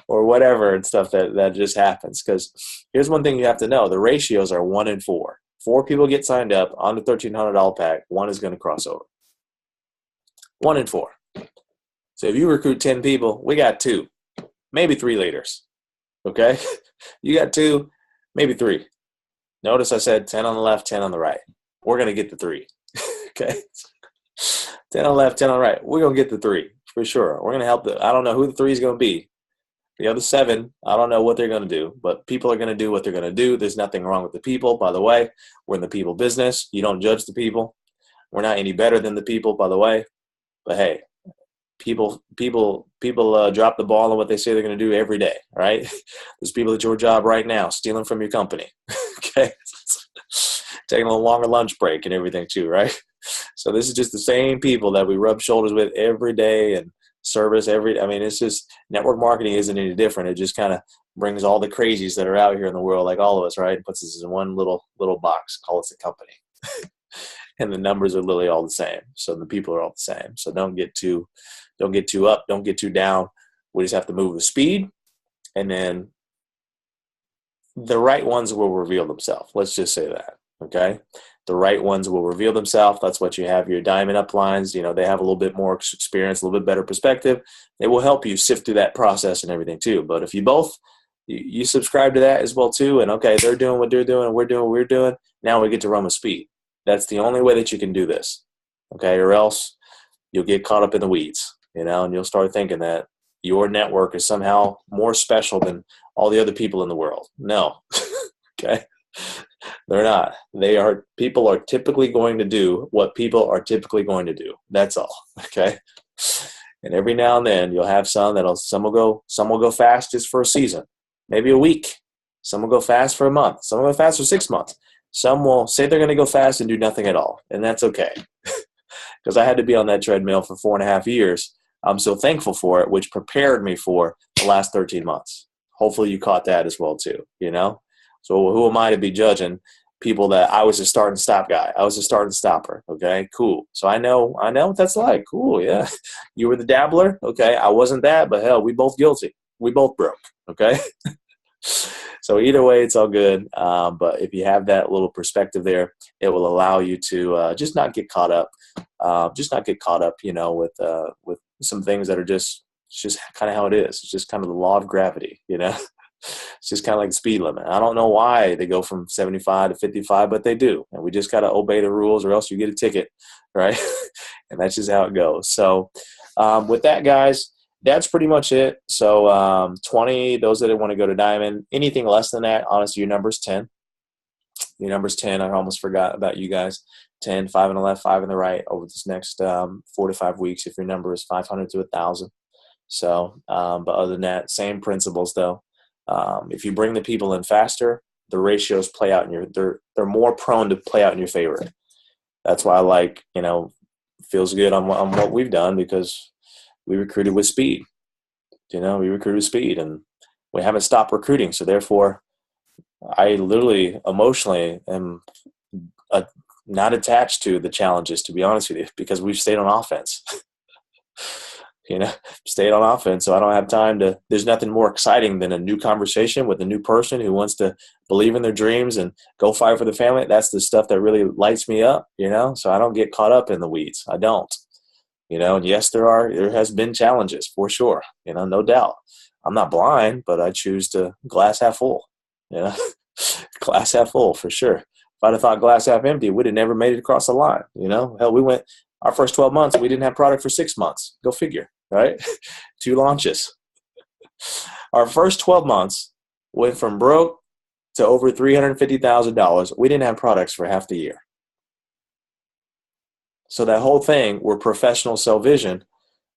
or whatever and stuff that just happens. Because here's one thing you have to know. The ratios are 1 in 4. 4 people get signed up on the $1,300 pack. 1 is going to cross over. 1 in 4. So if you recruit 10 people, we got 2, maybe 3 leaders. Okay? You got 2, maybe 3. Notice I said 10 on the left, 10 on the right. We're going to get the 3. Okay? 10 on the left, 10 on the right. We're going to get the 3 for sure. We're going to help I don't know who the 3 is going to be. The other 7, I don't know what they're going to do, but people are going to do what they're going to do. There's nothing wrong with the people, by the way. We're in the people business. You don't judge the people. We're not any better than the people, by the way. But hey, people drop the ball on what they say they're going to do every day, right? There's people at your job right now stealing from your company. Okay? Taking a longer lunch break and everything too, right? So this is just the same people that we rub shoulders with every day and service it's just, network marketing isn't any different. It just kind of brings all the crazies that are out here in the world, like all of us, right? It puts us in one little box, call us a company. And the numbers are literally all the same. So the people are all the same. So don't get too up, don't get too down. We just have to move with speed, and then the right ones will reveal themselves. Let's just say that, okay? The right ones will reveal themselves. That's what you have your diamond uplines. You know, they have a little bit more experience, a little bit better perspective. It will help you sift through that process and everything too. But if you both, you subscribe to that as well too, and okay, they're doing what they're doing and we're doing what we're doing, now we get to run with speed. That's the only way that you can do this, okay? Or else you'll get caught up in the weeds, you know, and you'll start thinking that your network is somehow more special than all the other people in the world. No, okay? They're not. People are typically going to do what people are typically going to do. That's all, okay? And every now and then you'll have some will go fast just for a season, maybe a week. Some will go fast for a month. Some will go fast for 6 months. Some will say they're going to go fast and do nothing at all, and that's okay. Because I had to be on that treadmill for 4.5 years. I'm so thankful for it, which prepared me for the last 13 months. Hopefully you caught that as well too, you know? So who am I to be judging people that I was a start and stop guy? I was a start and stopper, okay? Cool. So I know what that's like. Cool, yeah. You were the dabbler? Okay, I wasn't that, but hell, we both guilty. We both broke, okay? So either way, it's all good. But if you have that little perspective there, it will allow you to just not get caught up. With some things that are just it's just kind of how it is. It's just kind of the law of gravity, It's just kind of like the speed limit. I don't know why they go from 75 to 55, but they do. And we just got to obey the rules or else you get a ticket, right? And that's just how it goes. So with that, guys, that's pretty much it. So 20, those that want to go to Diamond, anything less than that, honestly, your number's 10. Your number's 10. I almost forgot about you guys. 10, 5 on the left, 5 on the right over this next 4 to 5 weeks if your number is 500 to 1,000. So, but other than that, same principles though. If you bring the people in faster, the ratios play out they're more prone to play out in your favor. That's why I like, feels good on what we've done because we recruited with speed. We recruited with speed and we haven't stopped recruiting. So therefore, I literally emotionally am not attached to the challenges, to be honest with you, because we've stayed on offense. Stayed on offense. So I don't have time there's nothing more exciting than a new conversation with a new person who wants to believe in their dreams and go fight for the family. That's the stuff that really lights me up, so I don't get caught up in the weeds. I don't, and yes, there has been challenges for sure, no doubt. I'm not blind, but I choose to glass half full, glass half full for sure. If I'd have thought glass half empty, we'd have never made it across the line, Hell, we went our first 12 months, we didn't have product for 6 months. Go figure, right? 2 launches. Our first 12 months went from broke to over $350,000. We didn't have products for half the year. So that whole thing, we're professional sell vision.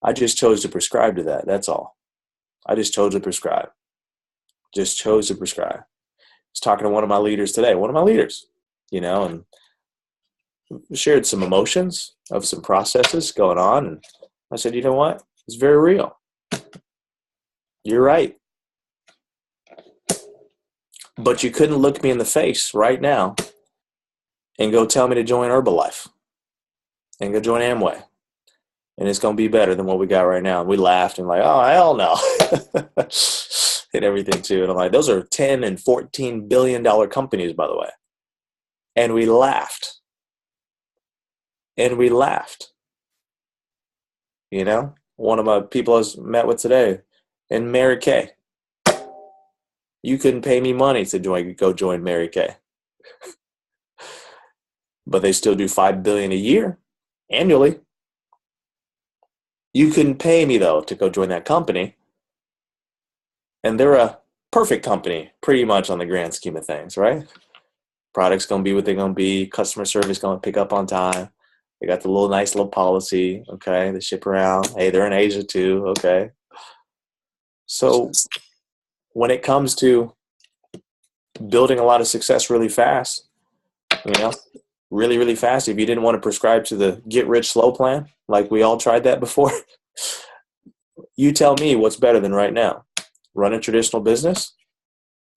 I just chose to prescribe to that. That's all. I just chose to prescribe. I was talking to one of my leaders today, and shared some emotions of some processes going on. And I said, you know what? It's very real. You're right. But you couldn't look me in the face right now and go tell me to join Herbalife and go join Amway. And it's going to be better than what we got right now. And we laughed and oh, hell no. Hit everything too. And I'm like, those are 10 and $14 billion companies, by the way. And we laughed. One of my people I was met with today in Mary Kay. You couldn't pay me money to go join Mary Kay. But they still do $5 billion a year annually. You couldn't pay me though to go join that company. And they're a perfect company pretty much on the grand scheme of things, right? Product's going to be what they're going to be. Customer service going to pick up on time. They got the nice little policy, okay? They ship around. Hey, they're in Asia too, okay? So when it comes to building a lot of success really fast, really, really fast, if you didn't want to prescribe to the get rich slow plan, like we all tried that before, you tell me what's better than right now. Run a traditional business,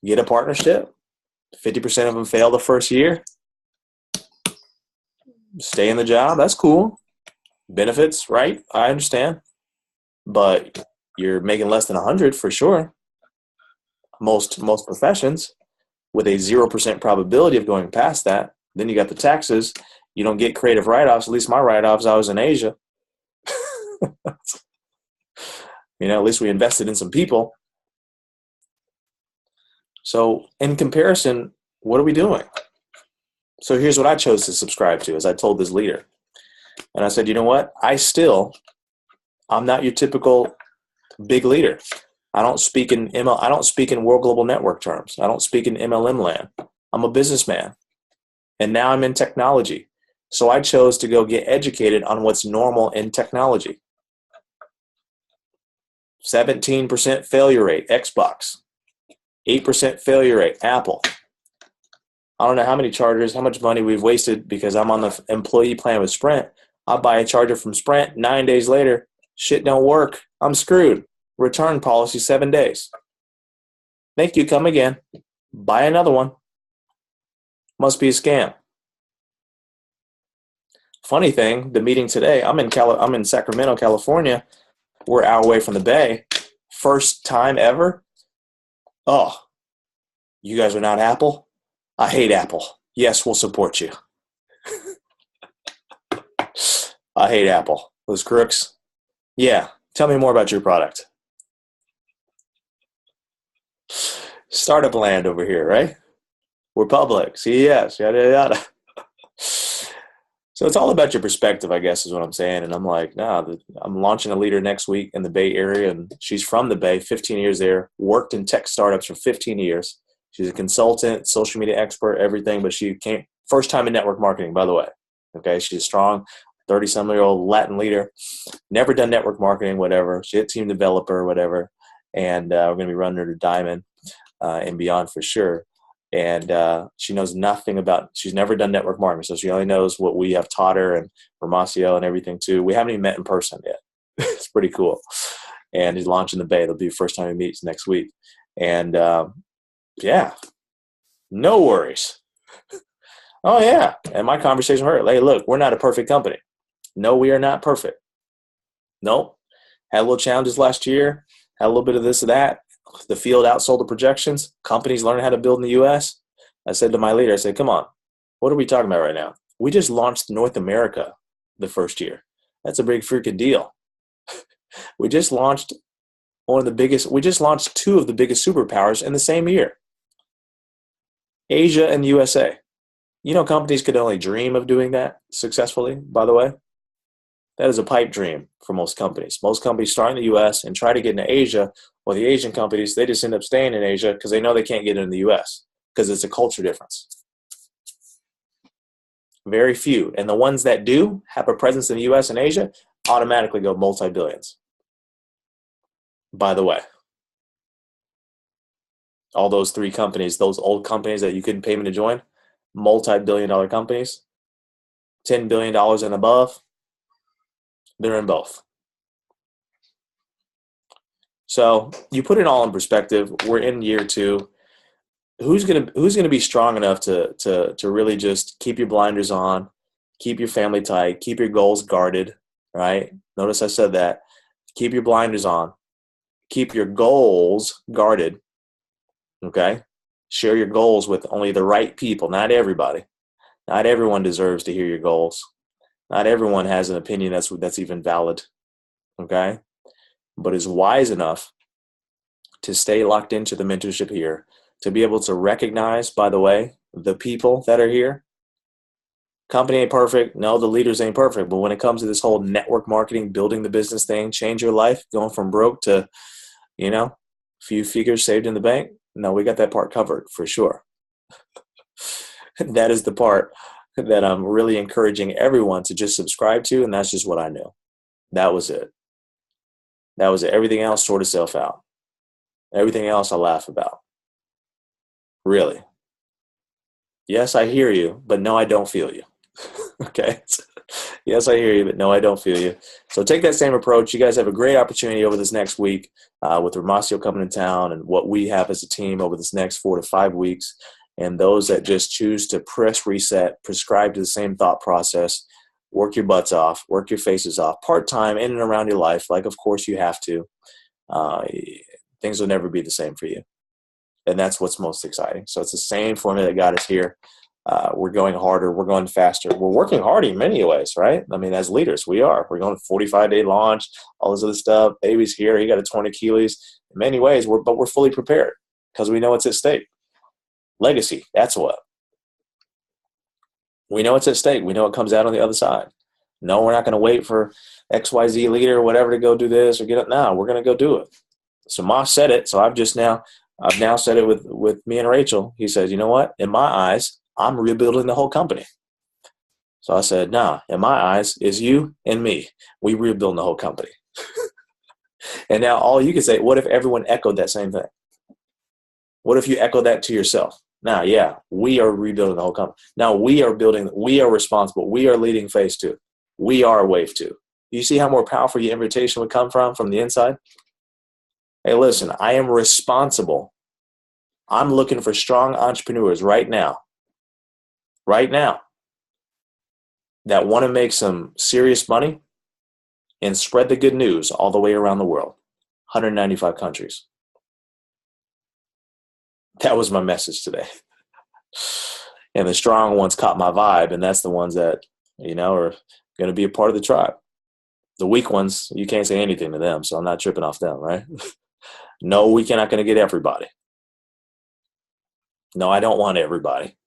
get a partnership, 50% of them fail the first year, stay in the job, that's cool. Benefits, right? I understand. But you're making less than 100 for sure. Most professions with a 0% probability of going past that. Then you got the taxes. You don't get creative write-offs. At least my write-offs, I was in Asia. At least we invested in some people. So in comparison, what are we doing? So here's what I chose to subscribe to, as I told this leader. And I said, you know what? I'm not your typical big leader. I don't speak in World Global Network terms. I don't speak in MLM land. I'm a businessman. And now I'm in technology. So I chose to go get educated on what's normal in technology. 17% failure rate, Xbox. 8% failure rate, Apple. I don't know how much money we've wasted because I'm on the employee plan with Sprint. I buy a charger from Sprint, 9 days later, shit don't work. I'm screwed. Return policy 7 days. Thank you, come again. Buy another one. Must be a scam. Funny thing, the meeting today, I'm in Sacramento, California. We're an hour away from the Bay. First time ever. Oh, You guys are not Apple? I hate Apple. Yes, we'll support you. I hate Apple. Those crooks. Yeah, tell me more about your product. Startup land over here, right? We're public. CES, yada, yada. So it's all about your perspective, I guess, is what I'm saying. And I'm like, nah, I'm launching a leader next week in the Bay Area, and she's from the Bay, 15 years there, worked in tech startups for 15 years. She's a consultant, social media expert, everything, but she came first time in network marketing, by the way. Okay, she's a strong 30-some-year-old Latin leader, never done network marketing, whatever. She hit team developer, whatever. And we're going to be running her to Diamond and beyond for sure. And she knows nothing about, she's never done network marketing. So she only knows what we have taught her and Romacio and everything too. We haven't even met in person yet. It's pretty cool. And he's launching the Bay. It'll be the first time he meets next week. And yeah, no worries. Oh yeah. And my conversation with her, hey, look, we're not a perfect company. No, we are not perfect. Nope. Had a little challenges last year. Had a little bit of this or that. The field outsold the projections. Companies learning how to build in the U.S. I said to my leader, I said, come on, what are we talking about right now? We just launched North America the first year. That's a big freaking deal. We just launched two of the biggest superpowers in the same year. Asia and USA. You know, companies could only dream of doing that successfully, by the way. That is a pipe dream for most companies. Most companies start in the U.S. and try to get into Asia. Well, the Asian companies, they just end up staying in Asia because they know they can't get into the U.S. because it's a culture difference. Very few. And the ones that do have a presence in the U.S. and Asia automatically go multi-billions. By the way, all those three companies, those old companies that you couldn't pay me to join, multi-billion-dollar companies, $10 billion and above, they're in both. So you put it all in perspective. We're in year 2. Who's gonna be strong enough to really just keep your blinders on, keep your family tight, keep your goals guarded, right? Notice I said that. Keep your blinders on, keep your goals guarded. Okay? Share your goals with only the right people, not everybody. Not everyone deserves to hear your goals. Not everyone has an opinion that's even valid. Okay? But is wise enough to stay locked into the mentorship here, to be able to recognize, by the way, the people that are here. Company ain't perfect. No, the leaders ain't perfect. But when it comes to this whole network marketing, building the business thing, change your life, going from broke to, a few figures saved in the bank, no, we got that part covered for sure. That is the part that I'm really encouraging everyone to just subscribe to, and that's just what I knew. That was it. That was it. Everything else sort itself out. Everything else I laugh about. Really. Yes, I hear you, but no, I don't feel you. Okay? Yes, I hear you, but no, I don't feel you. So take that same approach. You guys have a great opportunity over this next week with Romacio coming to town and what we have as a team over this next 4 to 5 weeks. And those that just choose to press reset, prescribe to the same thought process, work your butts off, work your faces off, part-time in and around your life, like of course you have to. Things will never be the same for you. And that's what's most exciting. So it's the same formula that got us here. We're going harder. We're going faster. We're working hard in many ways, right? I mean, as leaders, we are. We're going 45-day launch, all this other stuff. Baby's here. He got a 20 Achilles. In many ways, but we're fully prepared because we know it's at stake. Legacy, that's what. We know it's at stake. We know it comes out on the other side. No, we're not going to wait for XYZ leader or whatever to go do this or get it. No, we're going to go do it. So Moss said it. So I've now said it with me and Rachel. He says, you know what? In my eyes, I'm rebuilding the whole company. So I said, nah, in my eyes, is you and me. We rebuilding the whole company. And now all you can say, what if everyone echoed that same thing? What if you echo that to yourself? Now, yeah, we are rebuilding the whole company. Now we are responsible. We are leading phase 2. We are wave 2. You see how more powerful your invitation would come from the inside? Hey, listen, I am responsible. I'm looking for strong entrepreneurs right now, that want to make some serious money and spread the good news all the way around the world, 195 countries. That was my message today. And the strong ones caught my vibe, and that's the ones that, you know, are going to be a part of the tribe. The weak ones, you can't say anything to them, so I'm not tripping off them, right? No, we're not going to get everybody. No, I don't want everybody.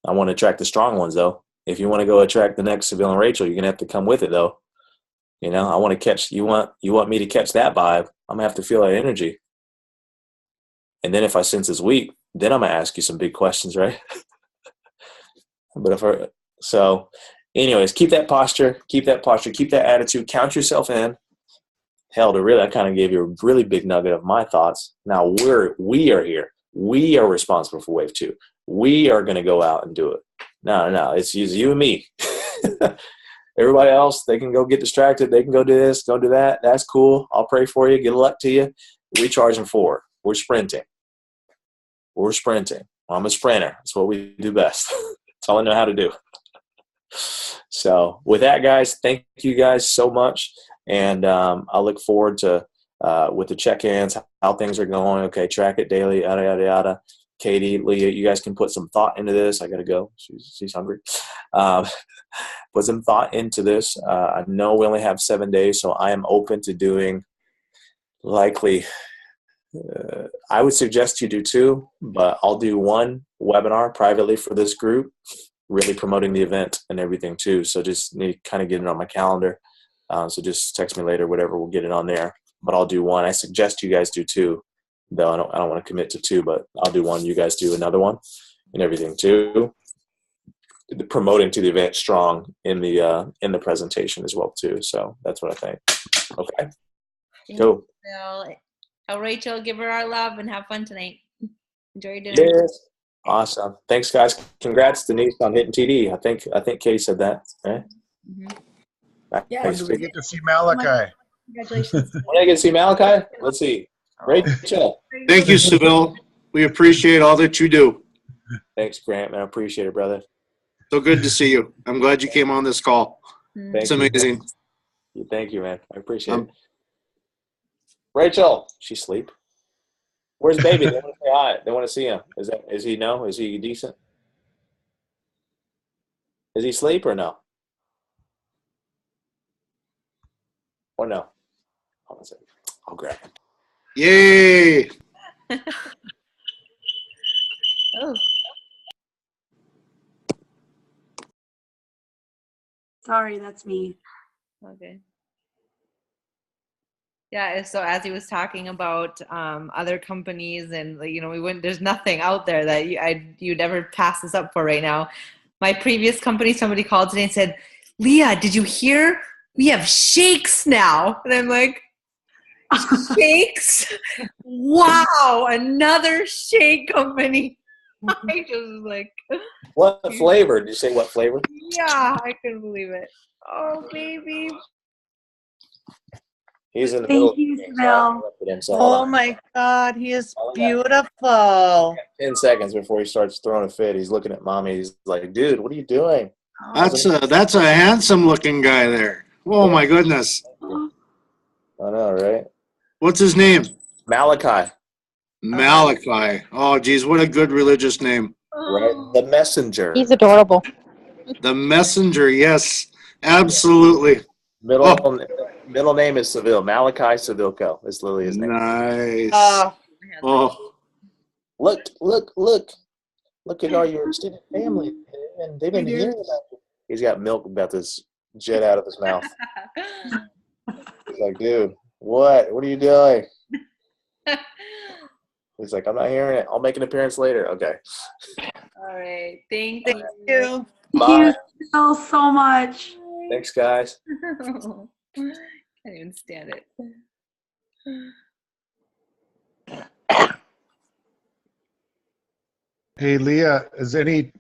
I want to attract the strong ones, though. If you want to go attract the next Seville and Rachel, you're going to have to come with it, though. You know, I want to catch, you want me to catch that vibe, I'm going to have to feel that energy. And then if I sense it's weak, then I'm going to ask you some big questions, right? So anyways, keep that posture, keep that attitude, count yourself in. Hell, I kind of gave you a really big nugget of my thoughts. Now we are here. We are responsible for wave 2. We are going to go out and do it. No, it's you and me. Everybody else, they can go get distracted. They can go do this, go do that. That's cool. I'll pray for you. Good luck to you. Recharging forward. We're sprinting. I'm a sprinter. That's what we do best. That's all I know how to do. So with that, guys, thank you guys so much. And I look forward to with the check-ins, how things are going. Okay, track it daily, yada, yada, yada. Katie, Leah, you guys can put some thought into this. I got to go. She's hungry. Put some thought into this. I know we only have 7 days, so I am open to doing likely I would suggest you do 2, but I'll do 1 webinar privately for this group, really promoting the event and everything too. So just need to kind of get it on my calendar. So just text me later, whatever, we'll get it on there. But I'll do 1. I suggest you guys do 2, though I don't want to commit to 2, but I'll do 1. You guys do another one and everything too. The promoting to the event strong in the presentation as well too. So that's what I think. Okay. Go. Tell Rachel, give her our love and have fun tonight. Enjoy your dinner. Yes. Awesome. Thanks, guys. Congrats, Denise, on hitting TD. I think Katie said that. Right? Mm-hmm. Yeah. When do we get to see Malachi? Congratulations. When I get to see Malachi? Let's see. Rachel. Thank you, Seville. We appreciate all that you do. Thanks, Grant, man. I appreciate it, brother. So good to see you. I'm glad you came on this call. Mm-hmm. It's amazing. Thank you, man. I appreciate it. Rachel, she sleep. Where's baby? They want to say hi. They want to see him. Is he decent? Is he asleep or no? Or no? Hold on a second. I'll grab him. Yay! Oh. Sorry, that's me. Okay. Yeah, so as he was talking about other companies and there's nothing out there that you'd ever pass this up for right now. My previous company, somebody called today and said, Leah, did you hear? We have shakes now. And I'm like, shakes? Wow, another shake company. I just was like, what flavor? Did you say what flavor? Yeah, I couldn't believe it. Oh, baby. He's in the Thank middle. you, Seville. Oh my God, he is beautiful. 10 seconds before he starts throwing a fit. He's looking at mommy. He's like, dude, what are you doing? That's a handsome looking guy there. Oh my goodness. I know, right? What's his name? Malachi. Malachi. Oh geez, what a good religious name. Right? The messenger. He's adorable. The messenger, yes. Absolutely. Middle name is Seville. Malachi Seville is Lily his name. Nice. Oh. Look at all your extended family. And they've been hearing about you. He's got milk about to jet out of his mouth. He's like, dude, what are you doing? He's like, I'm not hearing it. I'll make an appearance later. Okay. All right. Thank Thank you. you. Bye. Thank you so much. Thanks, guys. Can't even stand it. Hey, Leah, is any